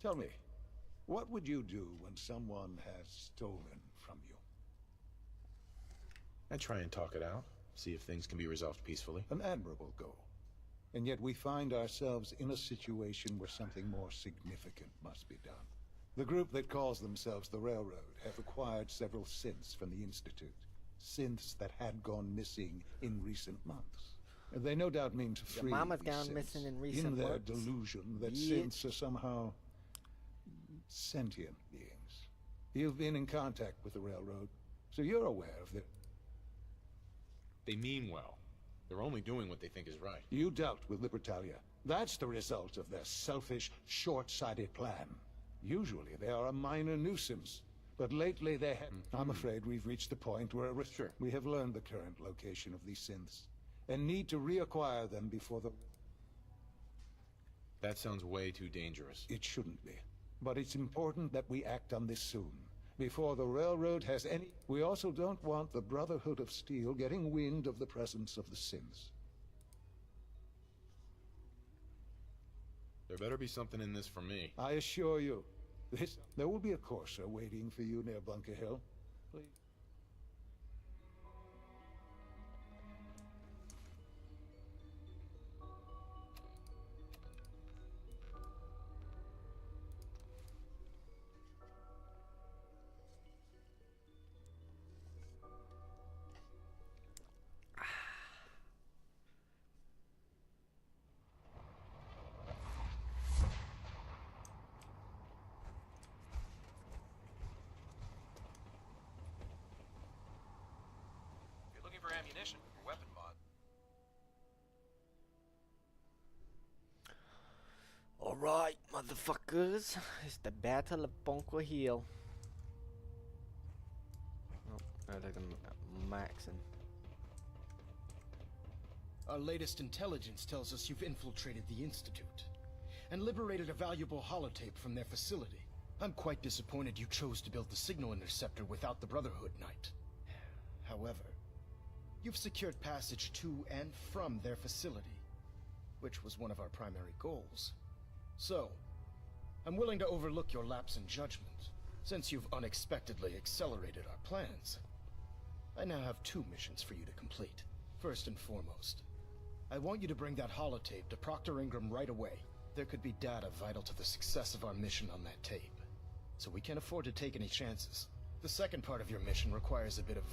Tell me, what would you do when someone has stolen from you? I try and talk it out, see if things can be resolved peacefully. An admirable goal. And yet we find ourselves in a situation where something more significant must be done. The group that calls themselves the Railroad have acquired several synths from the Institute. Synths that had gone missing in recent months. They no doubt mean to free Your mama's these gone synths missing in recent their months. delusion that Yeah. synths are somehow sentient beings. You've been in contact with the Railroad, so you're aware of their... They mean well. They're only doing what they think is right. You dealt with Libertalia. That's the result of their selfish, short-sighted plan. Usually they are a minor nuisance, but lately they have... I'm afraid we've reached the point where we have learned the current location of these synths, and need to reacquire them before the... That sounds way too dangerous. It shouldn't be. But it's important that we act on this soon, before the Railroad has any... We also don't want the Brotherhood of Steel getting wind of the presence of the synths. There better be something in this for me. I assure you, there will be a courser waiting for you near Bunker Hill. Please. Ammunition for weapon mod. Alright, motherfuckers. It's the Battle of Bunker Hill. Oh, they're maxing. Our latest intelligence tells us you've infiltrated the Institute and liberated a valuable holotape from their facility. I'm quite disappointed you chose to build the signal interceptor without the Brotherhood Knight. However, you've secured passage to and from their facility, which was one of our primary goals. So, I'm willing to overlook your lapse in judgment, since you've unexpectedly accelerated our plans. I now have 2 missions for you to complete. First and foremost, I want you to bring that holotape to Proctor Ingram right away. There could be data vital to the success of our mission on that tape, so we can't afford to take any chances. The second part of your mission requires a bit of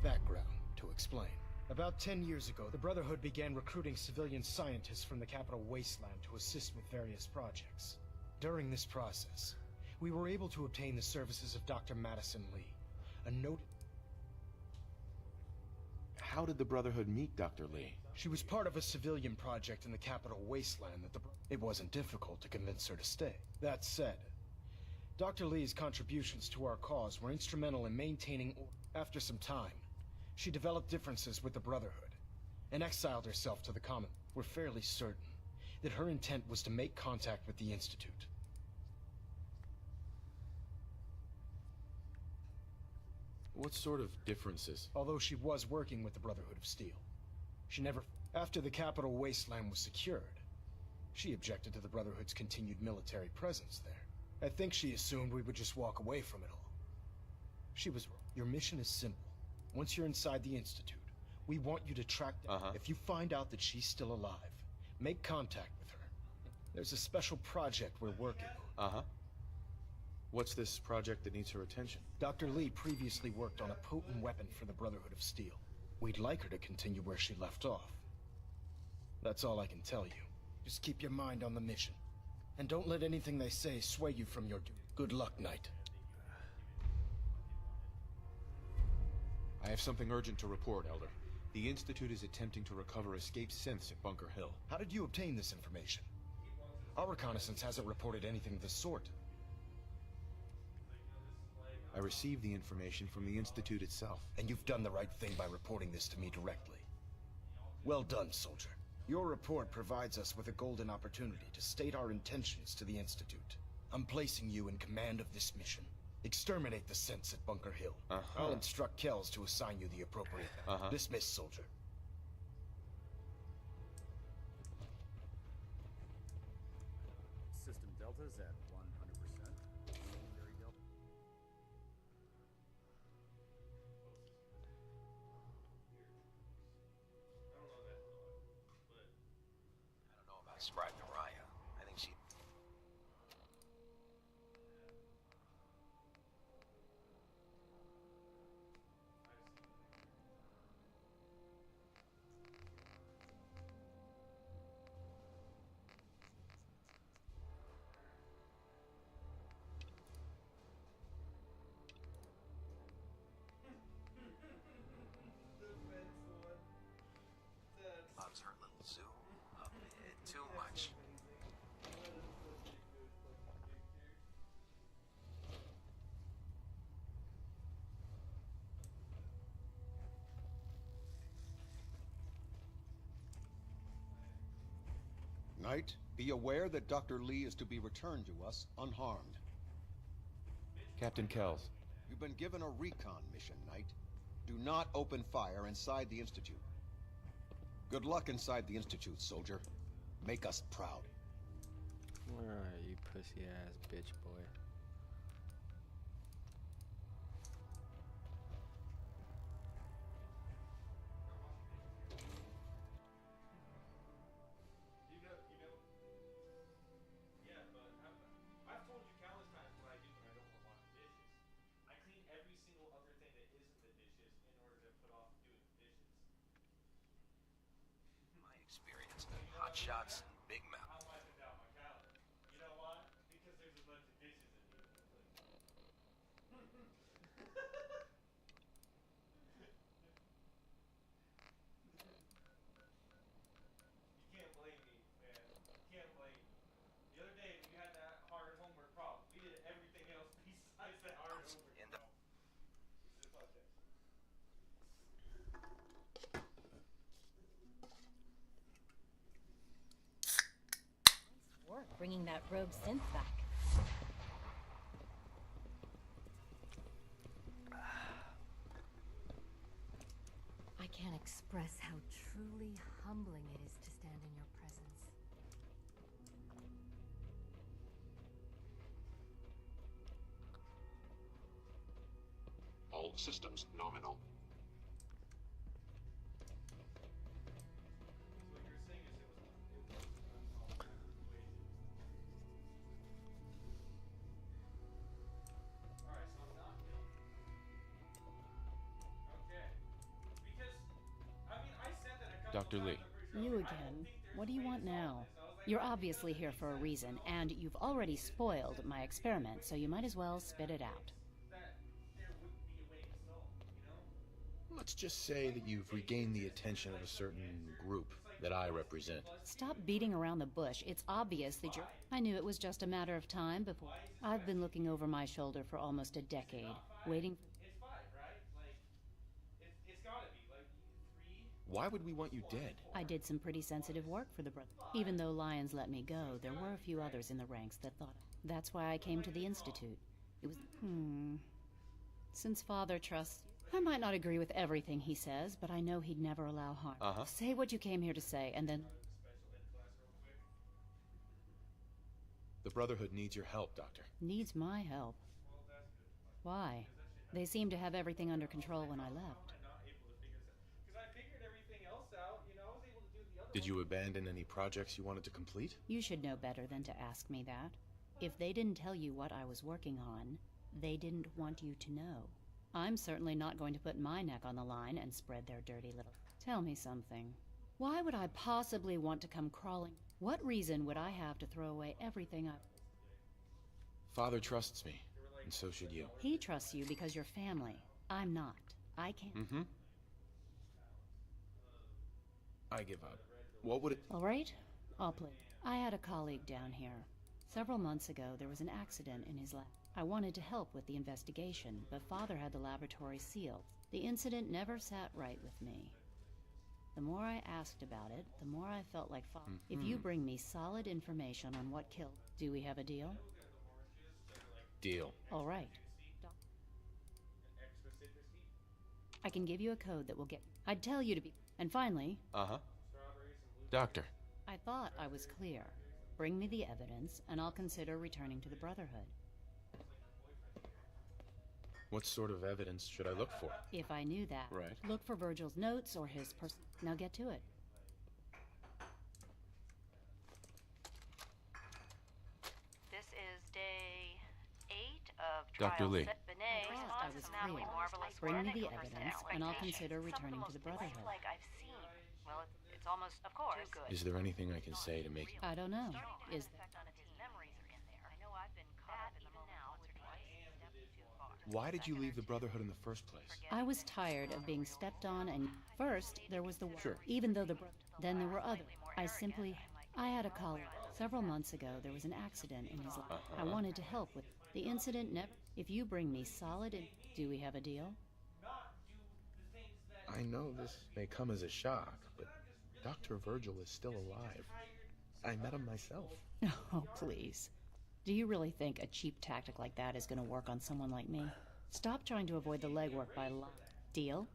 background to explain. About 10 years ago, the Brotherhood began recruiting civilian scientists from the capital wasteland to assist with various projects. During this process, we were able to obtain the services of Dr. Madison Lee, a noted... How did the Brotherhood meet Dr. Lee? She was part of a civilian project in the capital wasteland that it wasn't difficult to convince her to stay. That said, Dr. Lee's contributions to our cause were instrumental in maintaining order. After some time, she developed differences with the Brotherhood and exiled herself to the Common. We're fairly certain that her intent was to make contact with the Institute. What sort of differences? Although she was working with the Brotherhood of Steel, she never... After the capital wasteland was secured, she objected to the Brotherhood's continued military presence there. I think she assumed we would just walk away from it all. She was wrong. Your mission is simple. Once you're inside the Institute, we want you to track down. If you find out that she's still alive, make contact with her. There's a special project we're working on. What's this project that needs her attention? Dr. Lee previously worked on a potent weapon for the Brotherhood of Steel. We'd like her to continue where she left off. That's all I can tell you. Just keep your mind on the mission. And don't let anything they say sway you from your duty. Good luck, Knight. I have something urgent to report, Elder. The Institute is attempting to recover escaped synths at Bunker Hill. How did you obtain this information? Our reconnaissance hasn't reported anything of the sort. I received the information from the Institute itself. And you've done the right thing by reporting this to me directly. Well done, soldier. Your report provides us with a golden opportunity to state our intentions to the Institute. I'm placing you in command of this mission. Exterminate the synths at Bunker Hill. I'll instruct Kells to assign you the appropriate... Dismiss, soldier. deltas at 100%. Secondary delta. I don't know about Scribe Naraya. I think she... loves her little zoo a bit too much. Knight, be aware that Dr. Lee is to be returned to us unharmed. Captain Kells. You've been given a recon mission, Knight. Do not open fire inside the Institute. Good luck inside the Institute, soldier. Make us proud. Where are you, pussy-ass bitch boy? I've told you countless times what I do when I don't want to wash the dishes. I clean every single other thing that isn't the dishes in order to put off doing the dishes. My experience, hot shots and Big Mouth. I'm wiping down my calendar. You know why? Because there's a bunch of dishes in here. You can't blame me, man. You can't blame me. The other day we had that hard homework problem. We did everything else besides that hard homework problem. It's like this. Nice work bringing that rogue synth back. I can't express how truly humbling it is to stand in your presence. All systems nominal. Dr. Lee. You again. What do you want now? You're obviously here for a reason, and you've already spoiled my experiment, so you might as well spit it out. Let's just say that you've regained the attention of a certain group that I represent. Stop beating around the bush. It's obvious that you're... I knew it was just a matter of time before... I've been looking over my shoulder for almost a decade, waiting... It's 5, right? Like, it's gotta be. Like, 3? Why would we want you dead? I did some pretty sensitive work for the brother. Even though Lyons let me go, there were a few others in the ranks that thought... That's why I came to the Institute. It was... Since Father trusts... I might not agree with everything he says, but I know he'd never allow harm. Say what you came here to say, and then... The Brotherhood needs your help, Doctor. Needs my help. Why? They seemed to have everything under control when I left. Did you abandon any projects you wanted to complete? You should know better than to ask me that. If they didn't tell you what I was working on, they didn't want you to know. I'm certainly not going to put my neck on the line and spread their dirty little... Tell me something. Why would I possibly want to come crawling? What reason would I have to throw away everything I've... Father trusts me, and so should you. He trusts you because you're family. I'm not. I can't... I give up. What would it... All right, I'll play. I had a colleague down here. Several months ago, there was an accident in his lab. I wanted to help with the investigation, but Father had the laboratory sealed. The incident never sat right with me. The more I asked about it, the more I felt like Father. If you bring me solid information on what killed... Do we have a deal? Deal. All right. I can give you a code that will get... I'd tell you to be... And finally... Doctor. I thought I was clear. Bring me the evidence, and I'll consider returning to the Brotherhood. What sort of evidence should I look for? If I knew that, Right. look for Virgil's notes or his Now get to it. This is day 8 of Dr. trial. Lee. Benet I was clear. Bring me the evidence, and I'll consider returning to the Brotherhood. Like I've seen. Well, it's almost, of course, too good. Is there anything I can say to make... I don't know. Is Memories are in there. I know I've been caught up in the moment once or twice. Why did you leave the Brotherhood in the first place? I was tired of being stepped on, and first there was the Sure. even though then there were others. I had a colleague. Several months ago, there was an accident in his life. I wanted to help with the incident. If you bring me solid, do we have a deal? I know this may come as a shock, but Dr. Virgil is still alive. I met him myself. Oh, please. Do you really think a cheap tactic like that is going to work on someone like me? Stop trying to avoid the legwork by lying. Deal?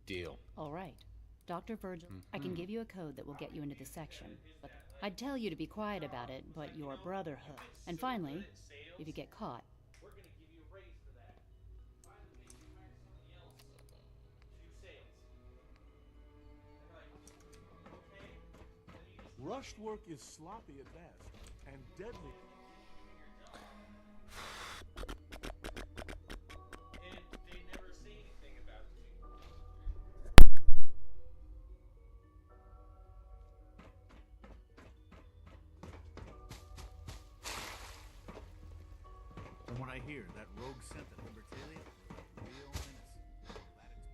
Deal. All right. Dr. Virgil, I can give you a code that will get you into the section. But I'd tell you to be quiet about it, but your Brotherhood. And finally, if you get caught, We're gonna give you a raise for that. Finally, maybe you hire somebody else to do sales. And they're like, okay. Then you just Rushed work is sloppy at best, and deadly. and they never say anything about it. From what I hear, that rogue sent at Libertalia was a real menace. Glad it's back where it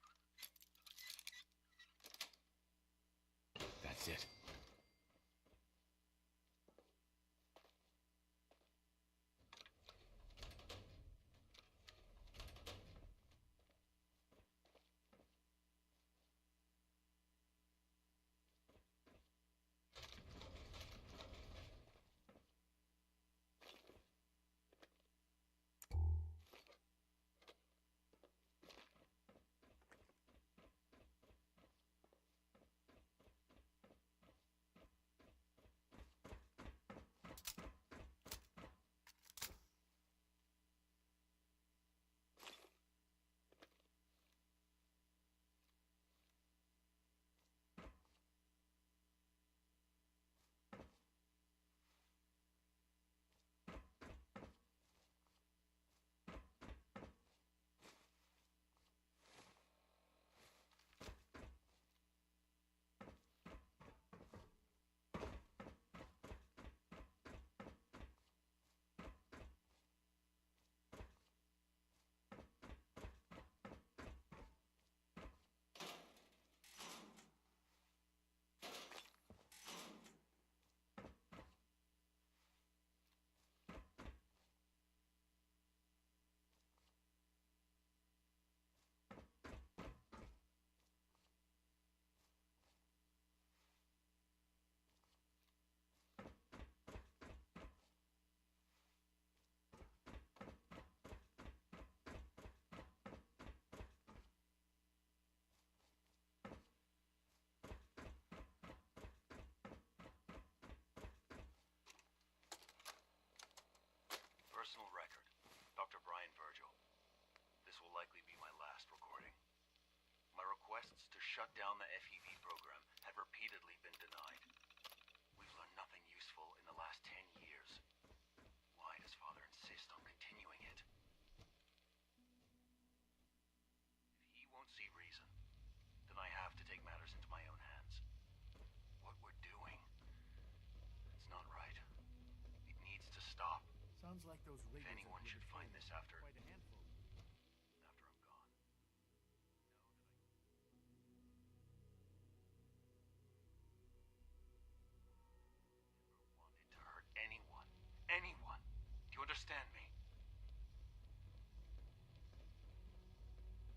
belongs. That's it. Personal record, Dr. Brian Virgil. This will likely be my last recording. My requests to shut down the FEV program have repeatedly been denied. We've learned nothing useful in the last 10 years. Why does Father insist on continuing it? If he won't see reason, then I Sounds like those If riggers anyone should find this after quite a handful. I'm gone. Never wanted to hurt anyone. Anyone. Do you understand me?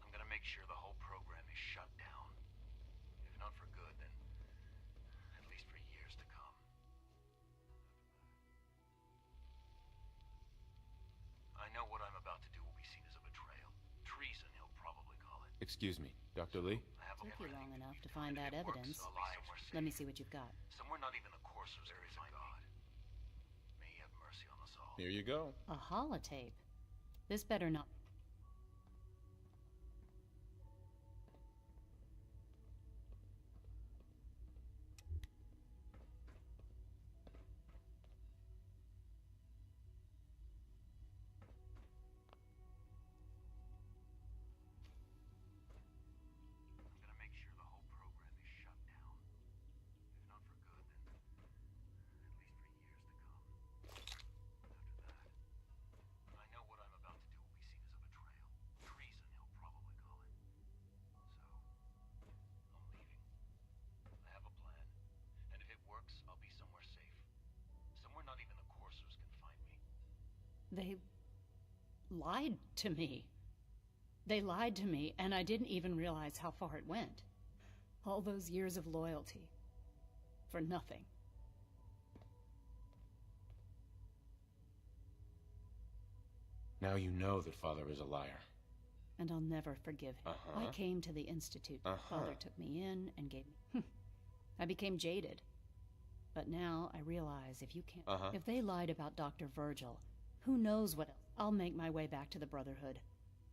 I'm gonna make sure the whole program is shut down. If not for good, then at least for years to come. I know what I'm about to do will be seen as a betrayal. Treason, he'll probably call it. Excuse me, Dr. Lee? Took you long enough to find that evidence. Let me see what you've got. Somewhere not even the Courser's there is a God. May he have mercy on us all. Here you go. A holotape? This better not... I'm gonna make sure the whole program is shut down. If not for good, then at least for years to come. After that, I know what I'm about to do will be seen as a betrayal. Treason, he'll probably call it. So, I'm leaving. I have a plan. And if it works, I'll be somewhere safe. Somewhere not even the Coursers can find me. They lied to me. They lied to me, and I didn't even realize how far it went. All those years of loyalty. For nothing. Now you know that Father is a liar. And I'll never forgive him. I came to the Institute. Father took me in and gave me... I became jaded. But now I realize if you can't... If they lied about Dr. Virgil, who knows what else? I'll make my way back to the Brotherhood.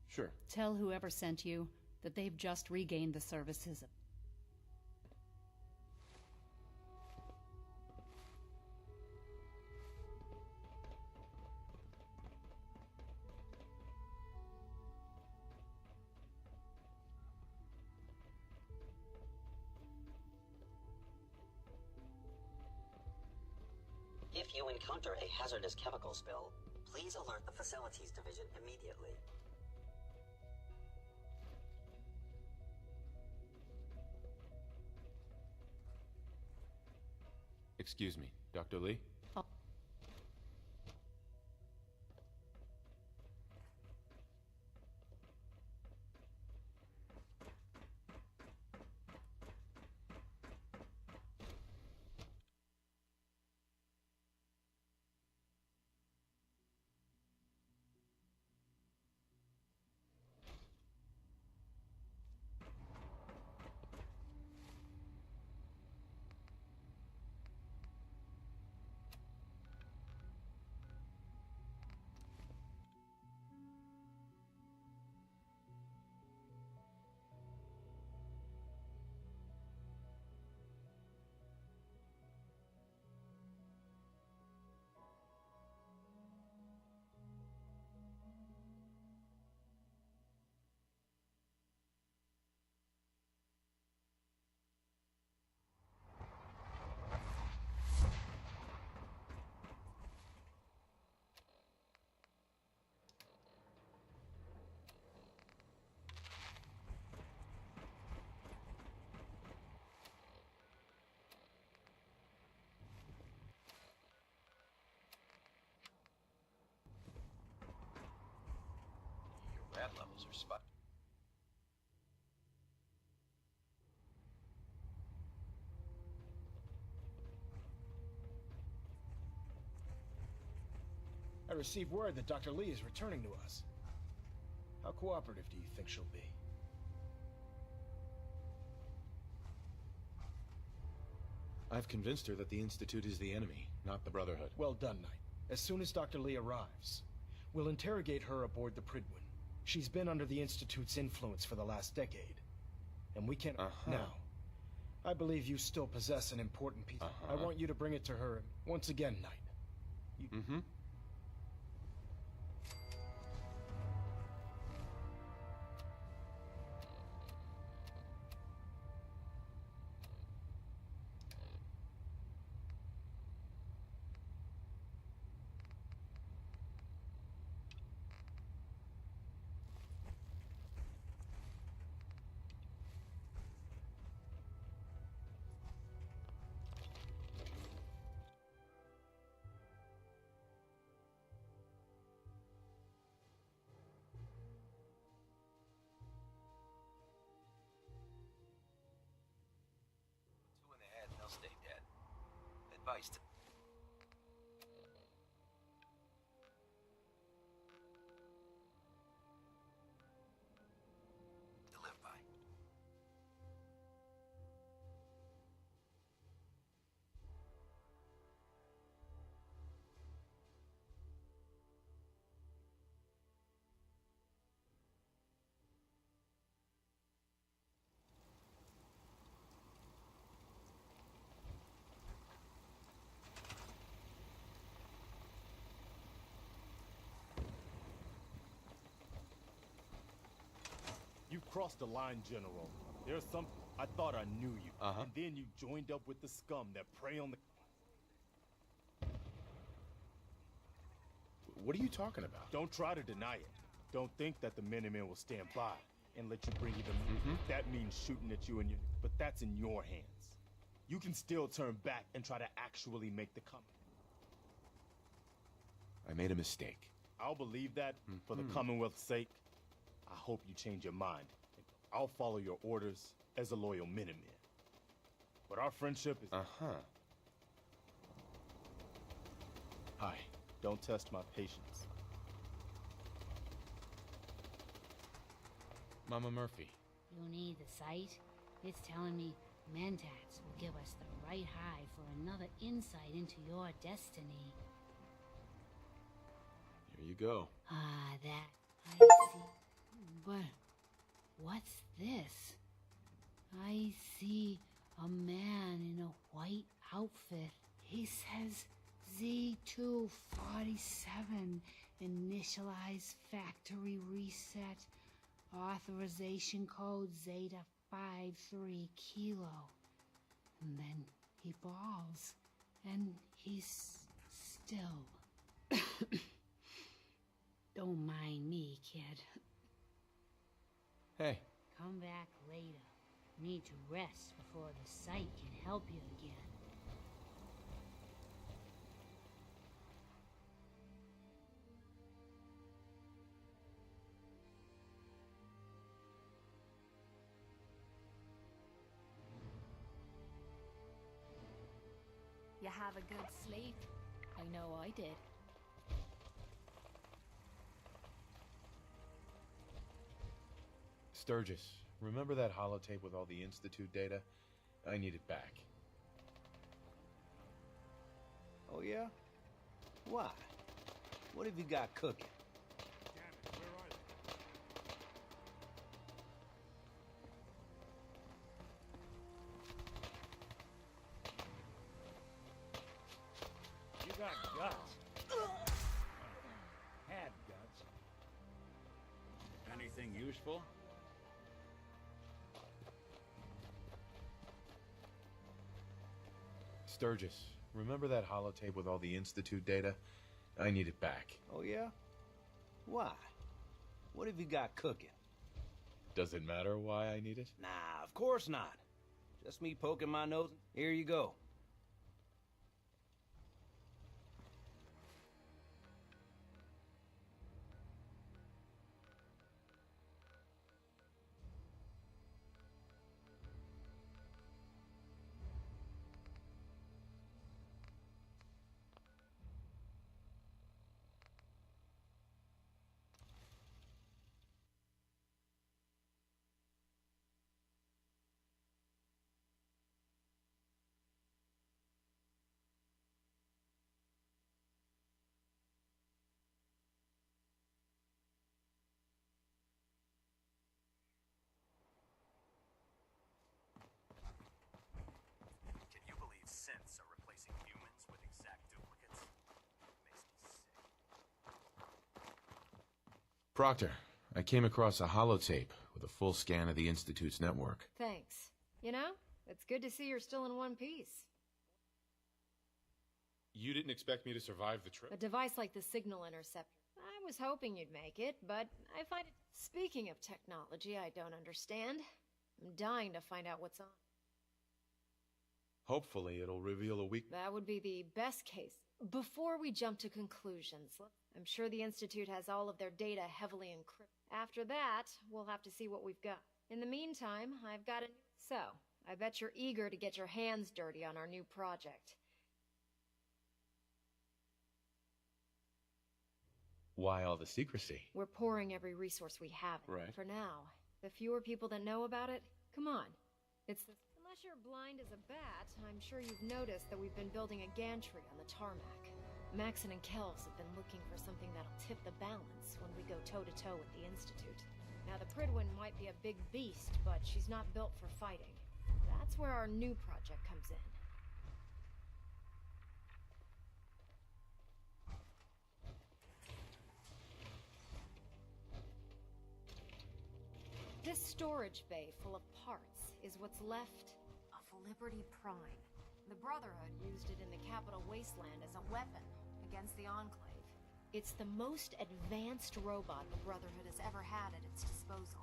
Sure. Tell whoever sent you that they've just regained the services of... If you encounter a hazardous chemical spill, please alert the Facilities Division immediately. Excuse me, Dr. Lee? Your rad levels are spiked. I received word that Dr. Lee is returning to us. How cooperative do you think she'll be? I've convinced her that the Institute is the enemy, not the Brotherhood. Well done, Knight. As soon as Dr. Lee arrives, we'll interrogate her aboard the Pridwin. She's been under the Institute's influence for the last decade. And we can... Now, I believe you still possess an important piece. I want you to bring it to her once again, Knight. You... device to... live by. You crossed the line, General. There's some... I thought I knew you. Uh-huh. And then you joined up with the scum that prey on the... What are you talking about? Don't try to deny it. Don't think that the Minutemen will stand by and let you bring you the... That means shooting at you and your... But that's in your hands. You can still turn back and try to actually make the comeback. I made a mistake. I'll believe that for the Commonwealth's sake. I hope you change your mind. I'll follow your orders as a loyal Minuteman. But our friendship is... Hi. Don't test my patience. Mama Murphy. You need the sight? It's telling me Mentats will give us the right high for another insight into your destiny. Here you go. Ah, that... I see. But... what's this? I see a man in a white outfit. He says Z247, initialize factory reset, authorization code Zeta 53 Kilo. And then he balls, and he's still. Don't mind me, kid. Hey. Come back later. Need to rest before the sight can help you again. You have a good sleep? I know I did. Sturgis, remember that holotape with all the Institute data? I need it back. Oh, yeah? Why? What have you got cooking? Damn it, where are they? You got guts. Had guts. Anything useful? Sturgis, remember that holotape with all the Institute data? I need it back. Oh, yeah? Why? What have you got cooking? Does it matter why I need it? Nah, of course not. Just me poking my nose. Here you go. Can you believe synths are replacing humans with exact duplicates? Makes me sick. Proctor, I came across a holotape with a full scan of the Institute's network. Thanks. You know, it's good to see you're still in one piece. You didn't expect me to survive the trip? A device like the signal interceptor. I was hoping you'd make it, but I find it... Speaking of technology I don't understand, I'm dying to find out what's on. Hopefully it'll reveal a weak... That would be the best case. Before we jump to conclusions, I'm sure the Institute has all of their data heavily encrypted. After that, we'll have to see what we've got. In the meantime, I've got a... So, I bet you're eager to get your hands dirty on our new project. Why all the secrecy? We're pouring every resource we have. Right. For now. The fewer people that know about it, come on. Unless you're blind as a bat, I'm sure you've noticed that we've been building a gantry on the tarmac. Maxon and Kells have been looking for something that'll tip the balance when we go toe-to-toe with the Institute. Now, the Pridwin might be a big beast, but she's not built for fighting. That's where our new project comes in. This storage bay full of parts is what's left of Liberty Prime. The Brotherhood used it in the Capital Wasteland as a weapon against the Enclave. It's the most advanced robot the Brotherhood has ever had at its disposal.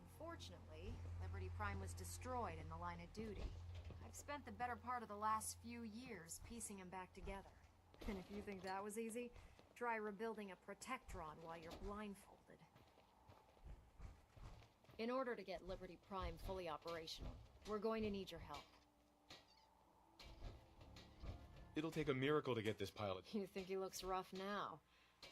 Unfortunately, Liberty Prime was destroyed in the line of duty. I've spent the better part of the last few years piecing him back together. And if you think that was easy, try rebuilding a Protectron while you're blindfolded. In order to get Liberty Prime fully operational, we're going to need your help. It'll take a miracle to get this pilot. You think he looks rough now?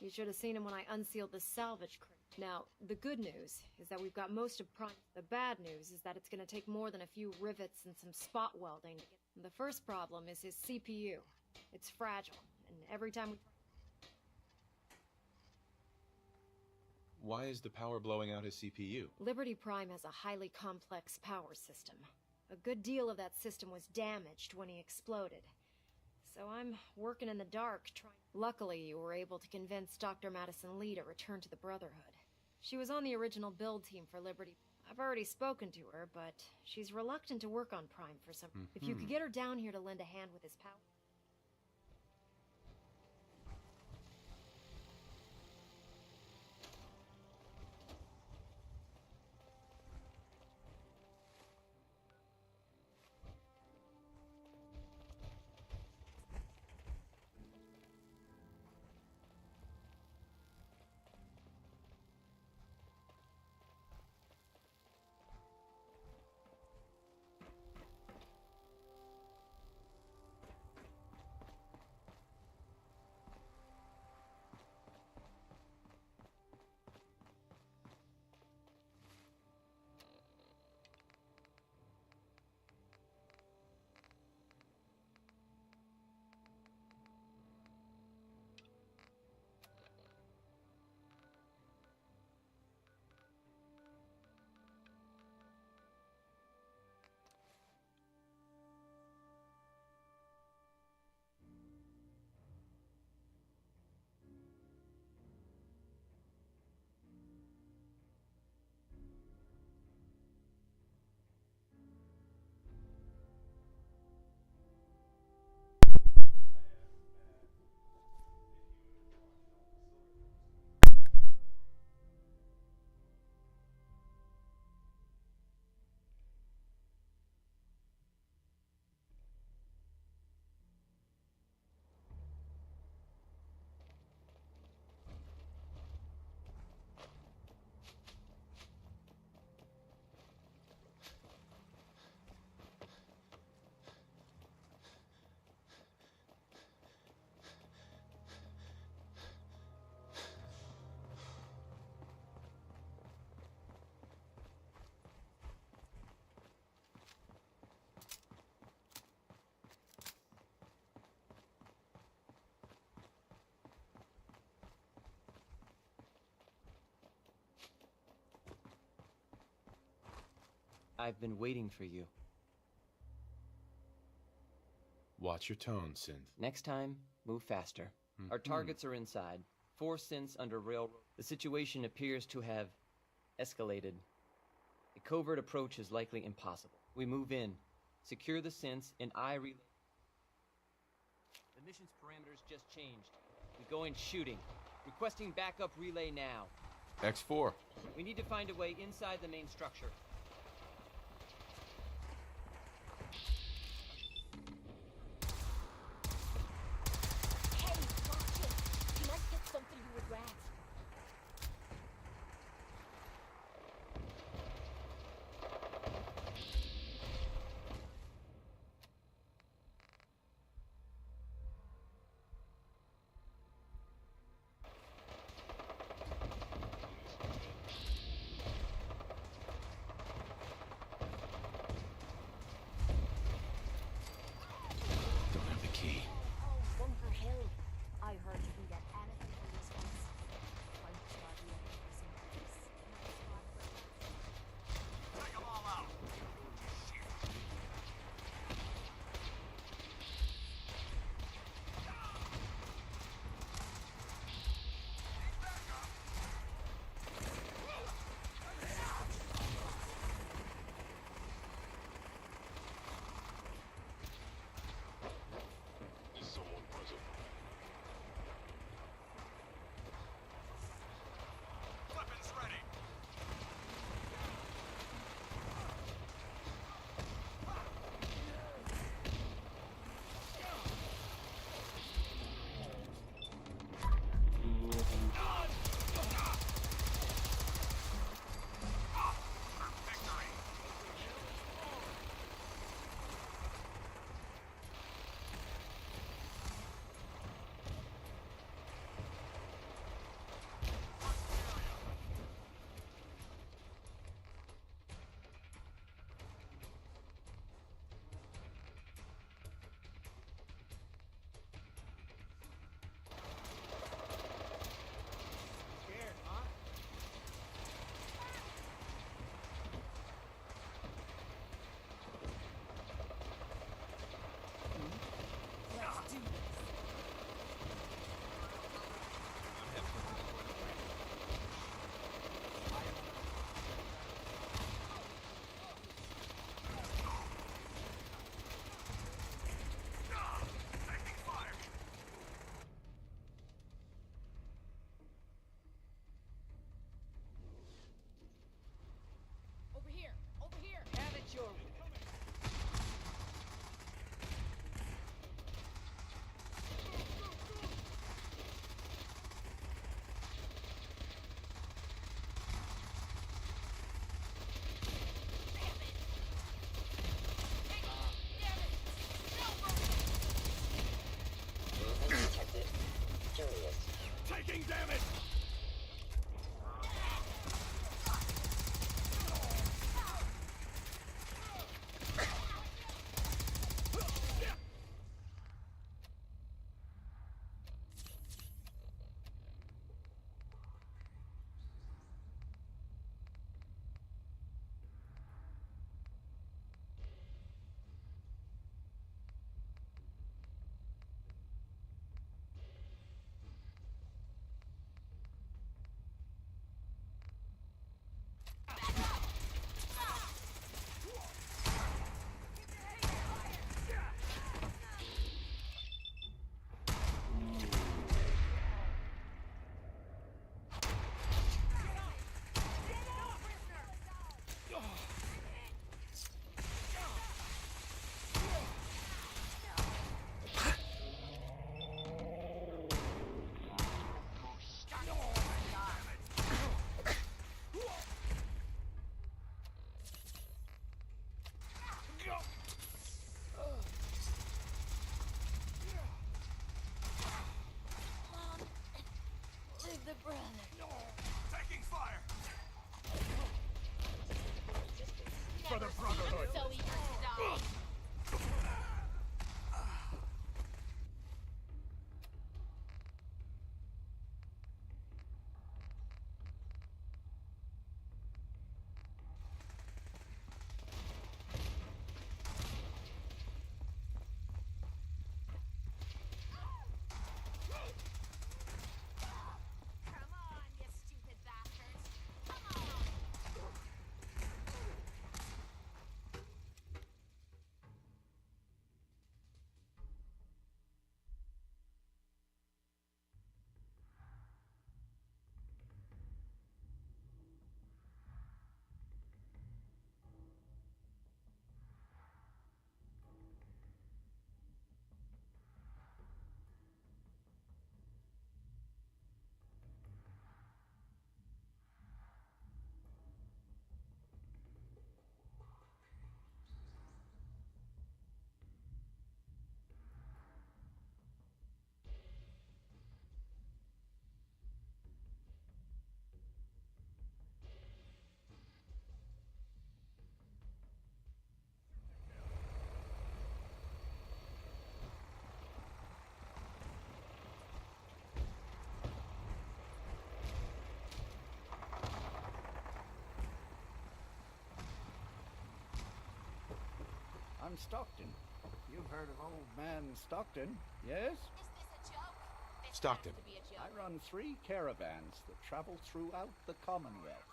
You should have seen him when I unsealed the salvage crate. Now, the good news is that we've got most of Prime. The bad news is that it's going to take more than a few rivets and some spot welding to get... The first problem is his CPU. It's fragile, and every time we... Why is the power blowing out his CPU? Liberty Prime has a highly complex power system. A good deal of that system was damaged when he exploded. So I'm working in the dark trying... Luckily, you were able to convince Dr. Madison Lee to return to the Brotherhood. She was on the original build team for Liberty. I've already spoken to her, but she's reluctant to work on Prime for some... If you could get her down here to lend a hand with his power... I've been waiting for you. Watch your tone, Synth. Next time, move faster. Our targets are inside. 4 synths under railroad. The situation appears to have escalated. A covert approach is likely impossible. We move in, secure the synths, and I relay. The mission's parameters just changed. We go in shooting. Requesting backup relay now. X4. We need to find a way inside the main structure. on Stockton. You've heard of old man Stockton, yes? Stockton. I run 3 caravans that travel throughout the Commonwealth.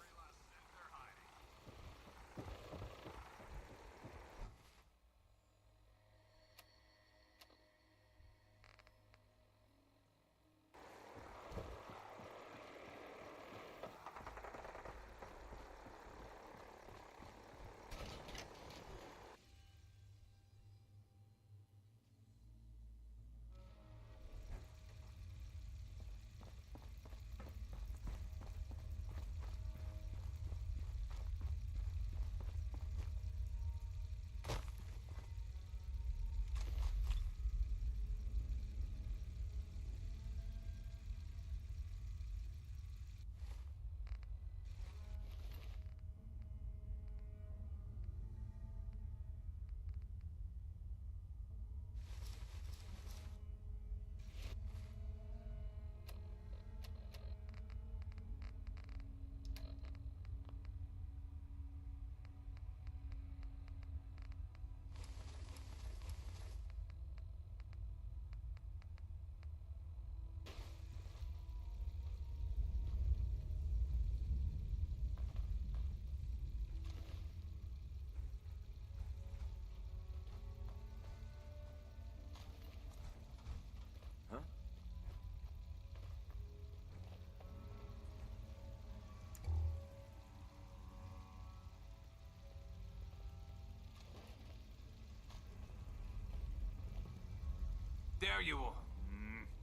There you are.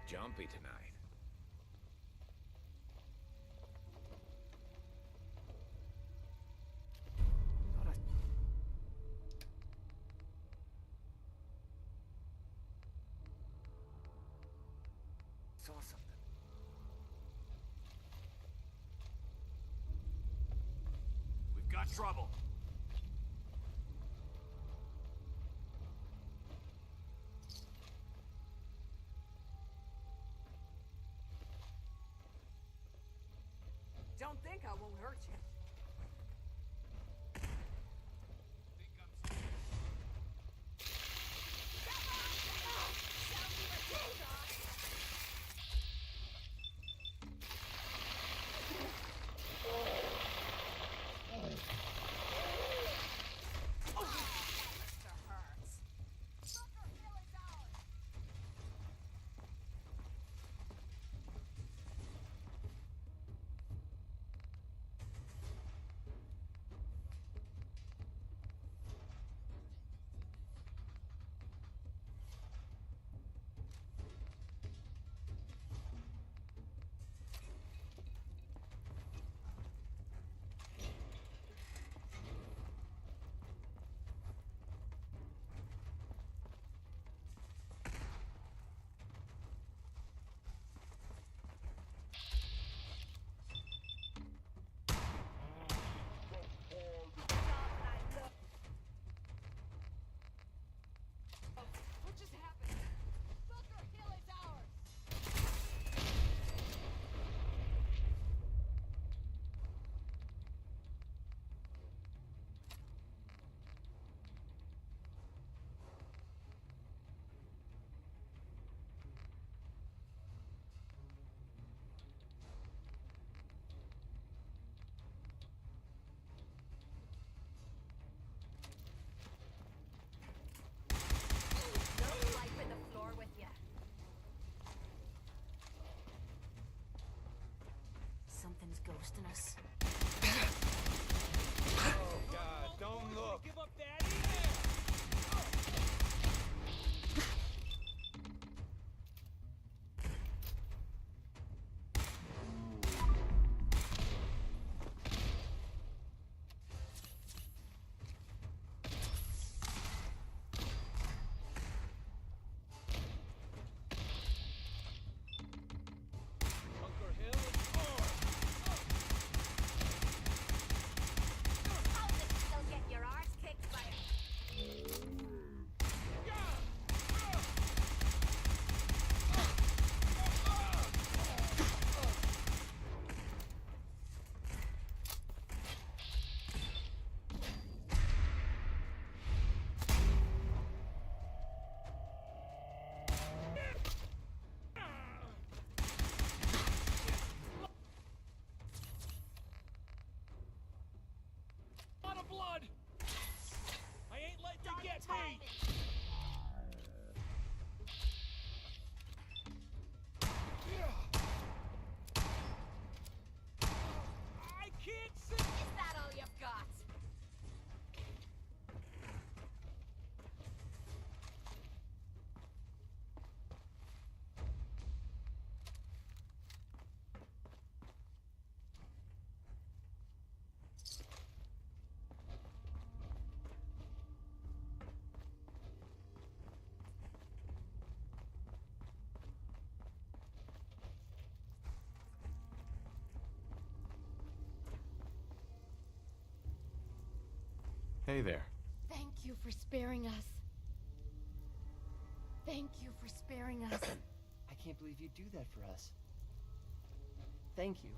Jumpy tonight. Saw something. We've got trouble. Don't think I won't hurt you. Something's ghosting us. Oh, God, don't look. Give up that Hey there. Thank you for sparing us. Thank you for sparing us. I can't believe you'd do that for us. Thank you.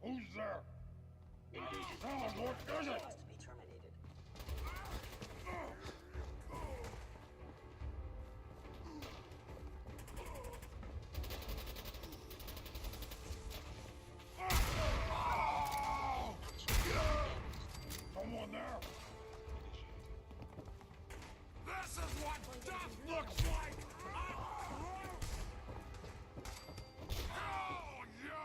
Who's there? Engaging. What is it? To be terminated. Someone there? This is what death looks like! Hell, you!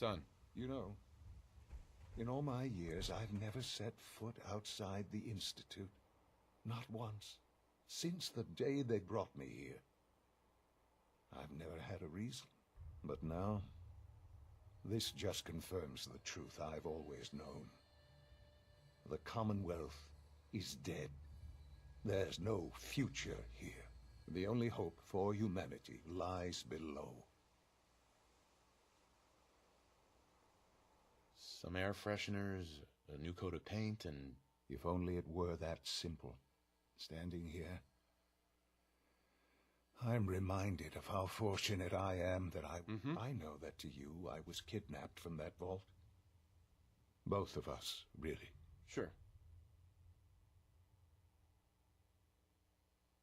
Son. You know, in all my years, I've never set foot outside the Institute. Not once. Since the day they brought me here. I've never had a reason. But now, this just confirms the truth I've always known. The Commonwealth is dead. There's no future here. The only hope for humanity lies below. Some air fresheners, a new coat of paint, and... If only it were that simple. Standing here, I'm reminded of how fortunate I am that I know that to you I was kidnapped from that vault. Both of us, really. Sure.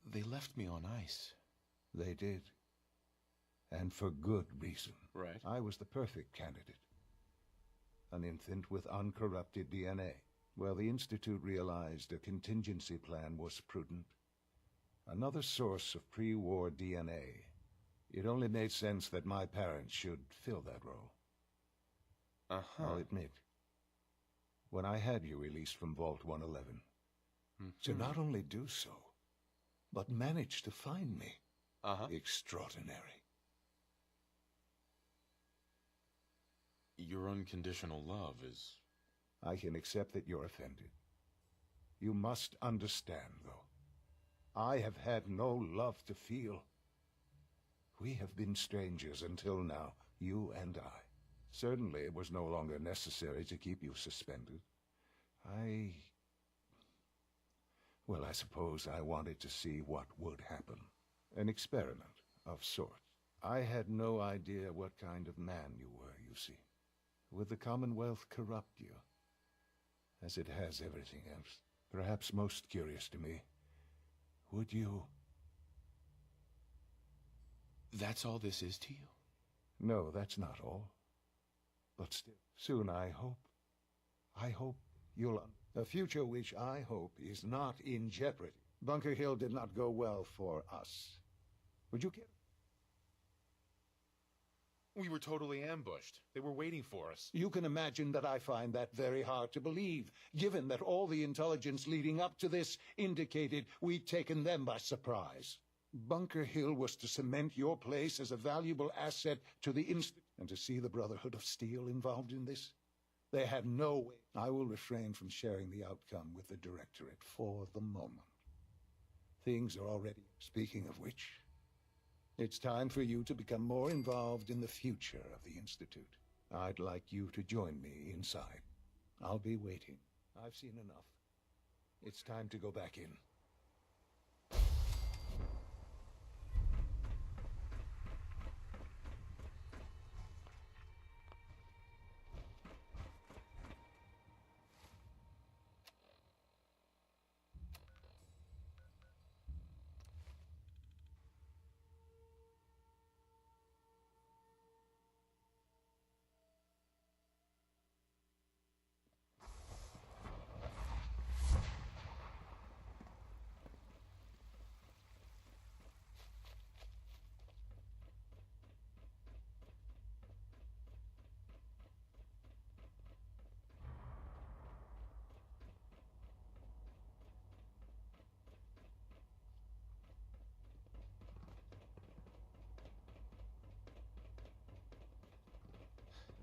They left me on ice. They did. And for good reason. Right. I was the perfect candidate. An infant with uncorrupted DNA. Well, the Institute realized a contingency plan was prudent. Another source of pre-war DNA. It only made sense that my parents should fill that role. I'll admit, when I had you released from Vault 111, to not only do so, but manage to find me. Extraordinary. Your unconditional love is... I can accept that you're offended. You must understand, though. I have had no love to feel. We have been strangers until now, you and I. Certainly it was no longer necessary to keep you suspended. Well, I suppose I wanted to see what would happen. An experiment of sorts. I had no idea what kind of man you were, you see. Would the Commonwealth corrupt you? As it has everything else. Perhaps most curious to me, would you... That's all this is to you? No, that's not all. But still, soon I hope you'll... A future which I hope is not in jeopardy. Bunker Hill did not go well for us. Would you care? We were totally ambushed. They were waiting for us. You can imagine that I find that very hard to believe, given that all the intelligence leading up to this indicated we'd taken them by surprise. Bunker Hill was to cement your place as a valuable asset to the Institute, and to see the Brotherhood of Steel involved in this? They had no way. I will refrain from sharing the outcome with the Directorate for the moment. Things are already... Speaking of which, it's time for you to become more involved in the future of the Institute. I'd like you to join me inside. I'll be waiting. I've seen enough. It's time to go back in.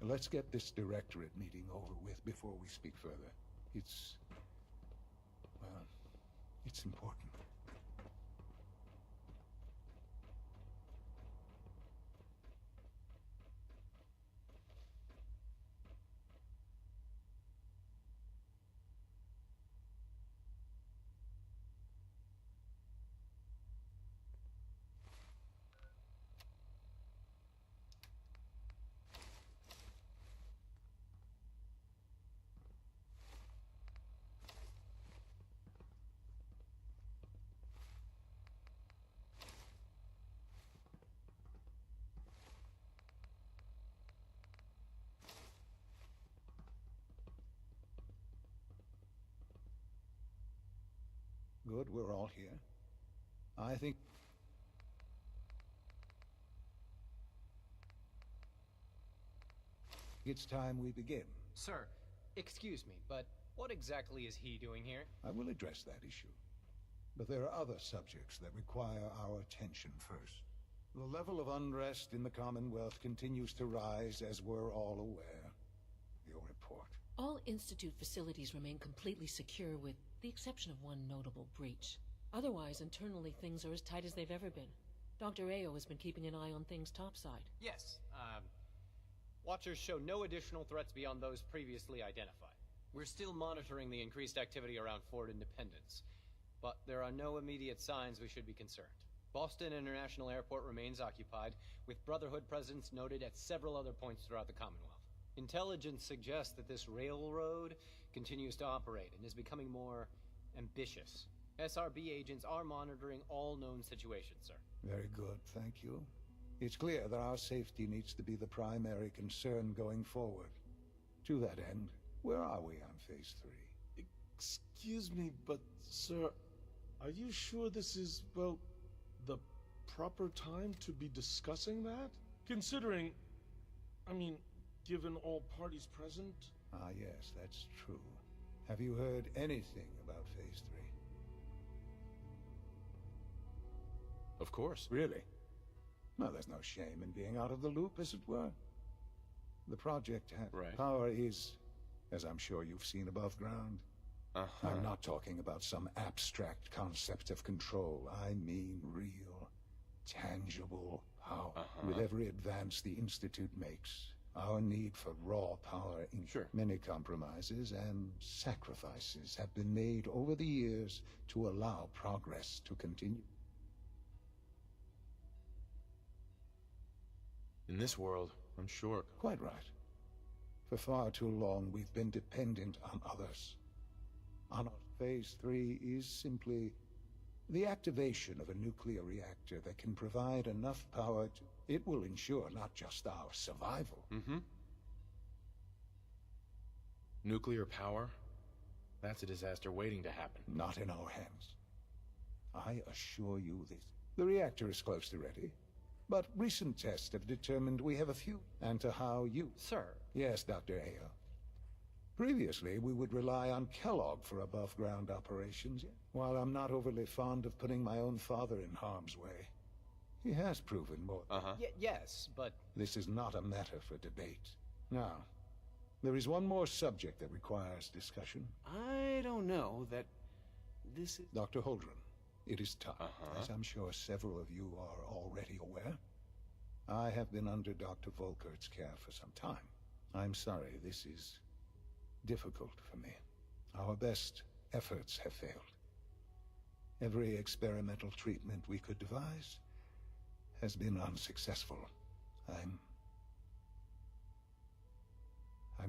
Let's get this Directorate meeting over with before we speak further. It's important. Good, we're all here. I think... It's time we begin. Sir, excuse me, but what exactly is he doing here? I will address that issue. But there are other subjects that require our attention first. The level of unrest in the Commonwealth continues to rise, as we're all aware. Your report. All Institute facilities remain completely secure with the exception of one notable breach. Otherwise, internally, things are as tight as they've ever been. Dr. Ayo has been keeping an eye on things topside. Yes, Watchers show no additional threats beyond those previously identified. We're still monitoring the increased activity around Fort Independence, but there are no immediate signs we should be concerned. Boston International Airport remains occupied, with Brotherhood presence noted at several other points throughout the Commonwealth. Intelligence suggests that this railroad continues to operate and is becoming more ambitious. SRB agents are monitoring all known situations, sir. Very good, thank you. It's clear that our safety needs to be the primary concern going forward. To that end, where are we on Phase 3? Excuse me, but sir, are you sure this is, well, the proper time to be discussing that? Considering, given all parties present? Ah, yes, that's true. Have you heard anything about Phase 3? Of course. Really? No, there's no shame in being out of the loop, as it were. The project power is, as I'm sure you've seen above ground. I'm not talking about some abstract concept of control. I mean real, tangible power. With every advance the Institute makes, our need for raw power many compromises and sacrifices have been made over the years to allow progress to continue. In this world, I'm sure. Quite right. For far too long, we've been dependent on others. Phase 3 is simply the activation of a nuclear reactor that can provide enough power to... It will ensure not just our survival. Nuclear power? That's a disaster waiting to happen. Not in our hands. I assure you this. The reactor is close to ready. But recent tests have determined we have a few. And to how you... Sir. Yes, Dr. Ayo. Previously, we would rely on Kellogg for above-ground operations. While I'm not overly fond of putting my own father in harm's way, he has proven more. Yes, but... This is not a matter for debate. Now, there is one more subject that requires discussion. I don't know that this is... Dr. Holdren, it is tough, as I'm sure several of you are already aware. I have been under Dr. Volkert's care for some time. I'm sorry, this is difficult for me. Our best efforts have failed. Every experimental treatment we could devise has been unsuccessful. I'm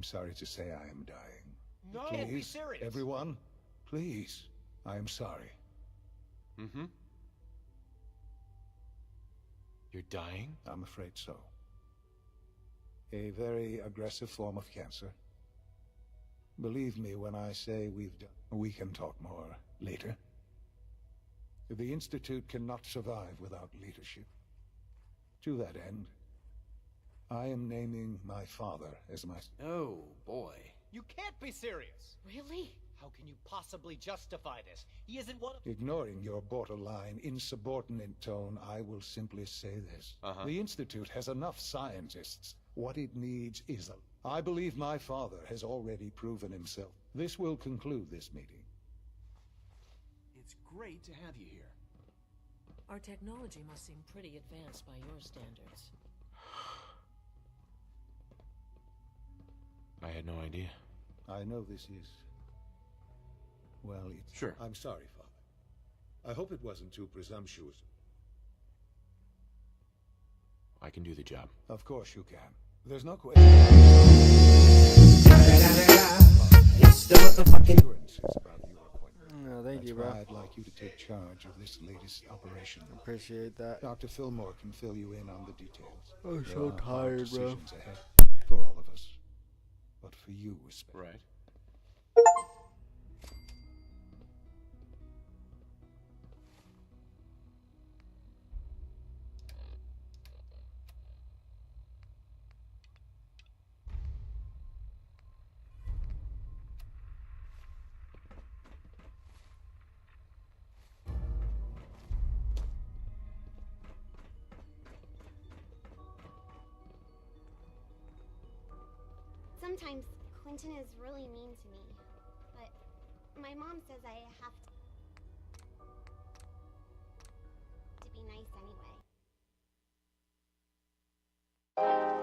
sorry to say I am dying. No, please, be serious. Everyone, please, I am sorry. You're dying? I'm afraid so. A very aggressive form of cancer. Believe me when I say we can talk more later. The Institute cannot survive without leadership. To that end, I am naming my father as my... Oh, boy. You can't be serious! Really? How can you possibly justify this? He isn't one of... Ignoring your borderline, insubordinate tone, I will simply say this. The Institute has enough scientists. What it needs is a... I believe my father has already proven himself. This will conclude this meeting. It's great to have you here. Our technology must seem pretty advanced by your standards. I had no idea. I know this is... Well, it's... Sure. I'm sorry, Father. I hope it wasn't too presumptuous. I can do the job. Of course you can. There's no question. It's the motherfucking... No, thank you, bro. I'd like you to take charge of this latest operation. Appreciate that. Dr. Fillmore can fill you in on the details. I'm There so are hard tired, bro. decisions ahead for all of us. But for you, especially. Right. Sometimes Quentin is really mean to me, but my mom says I have to be nice anyway.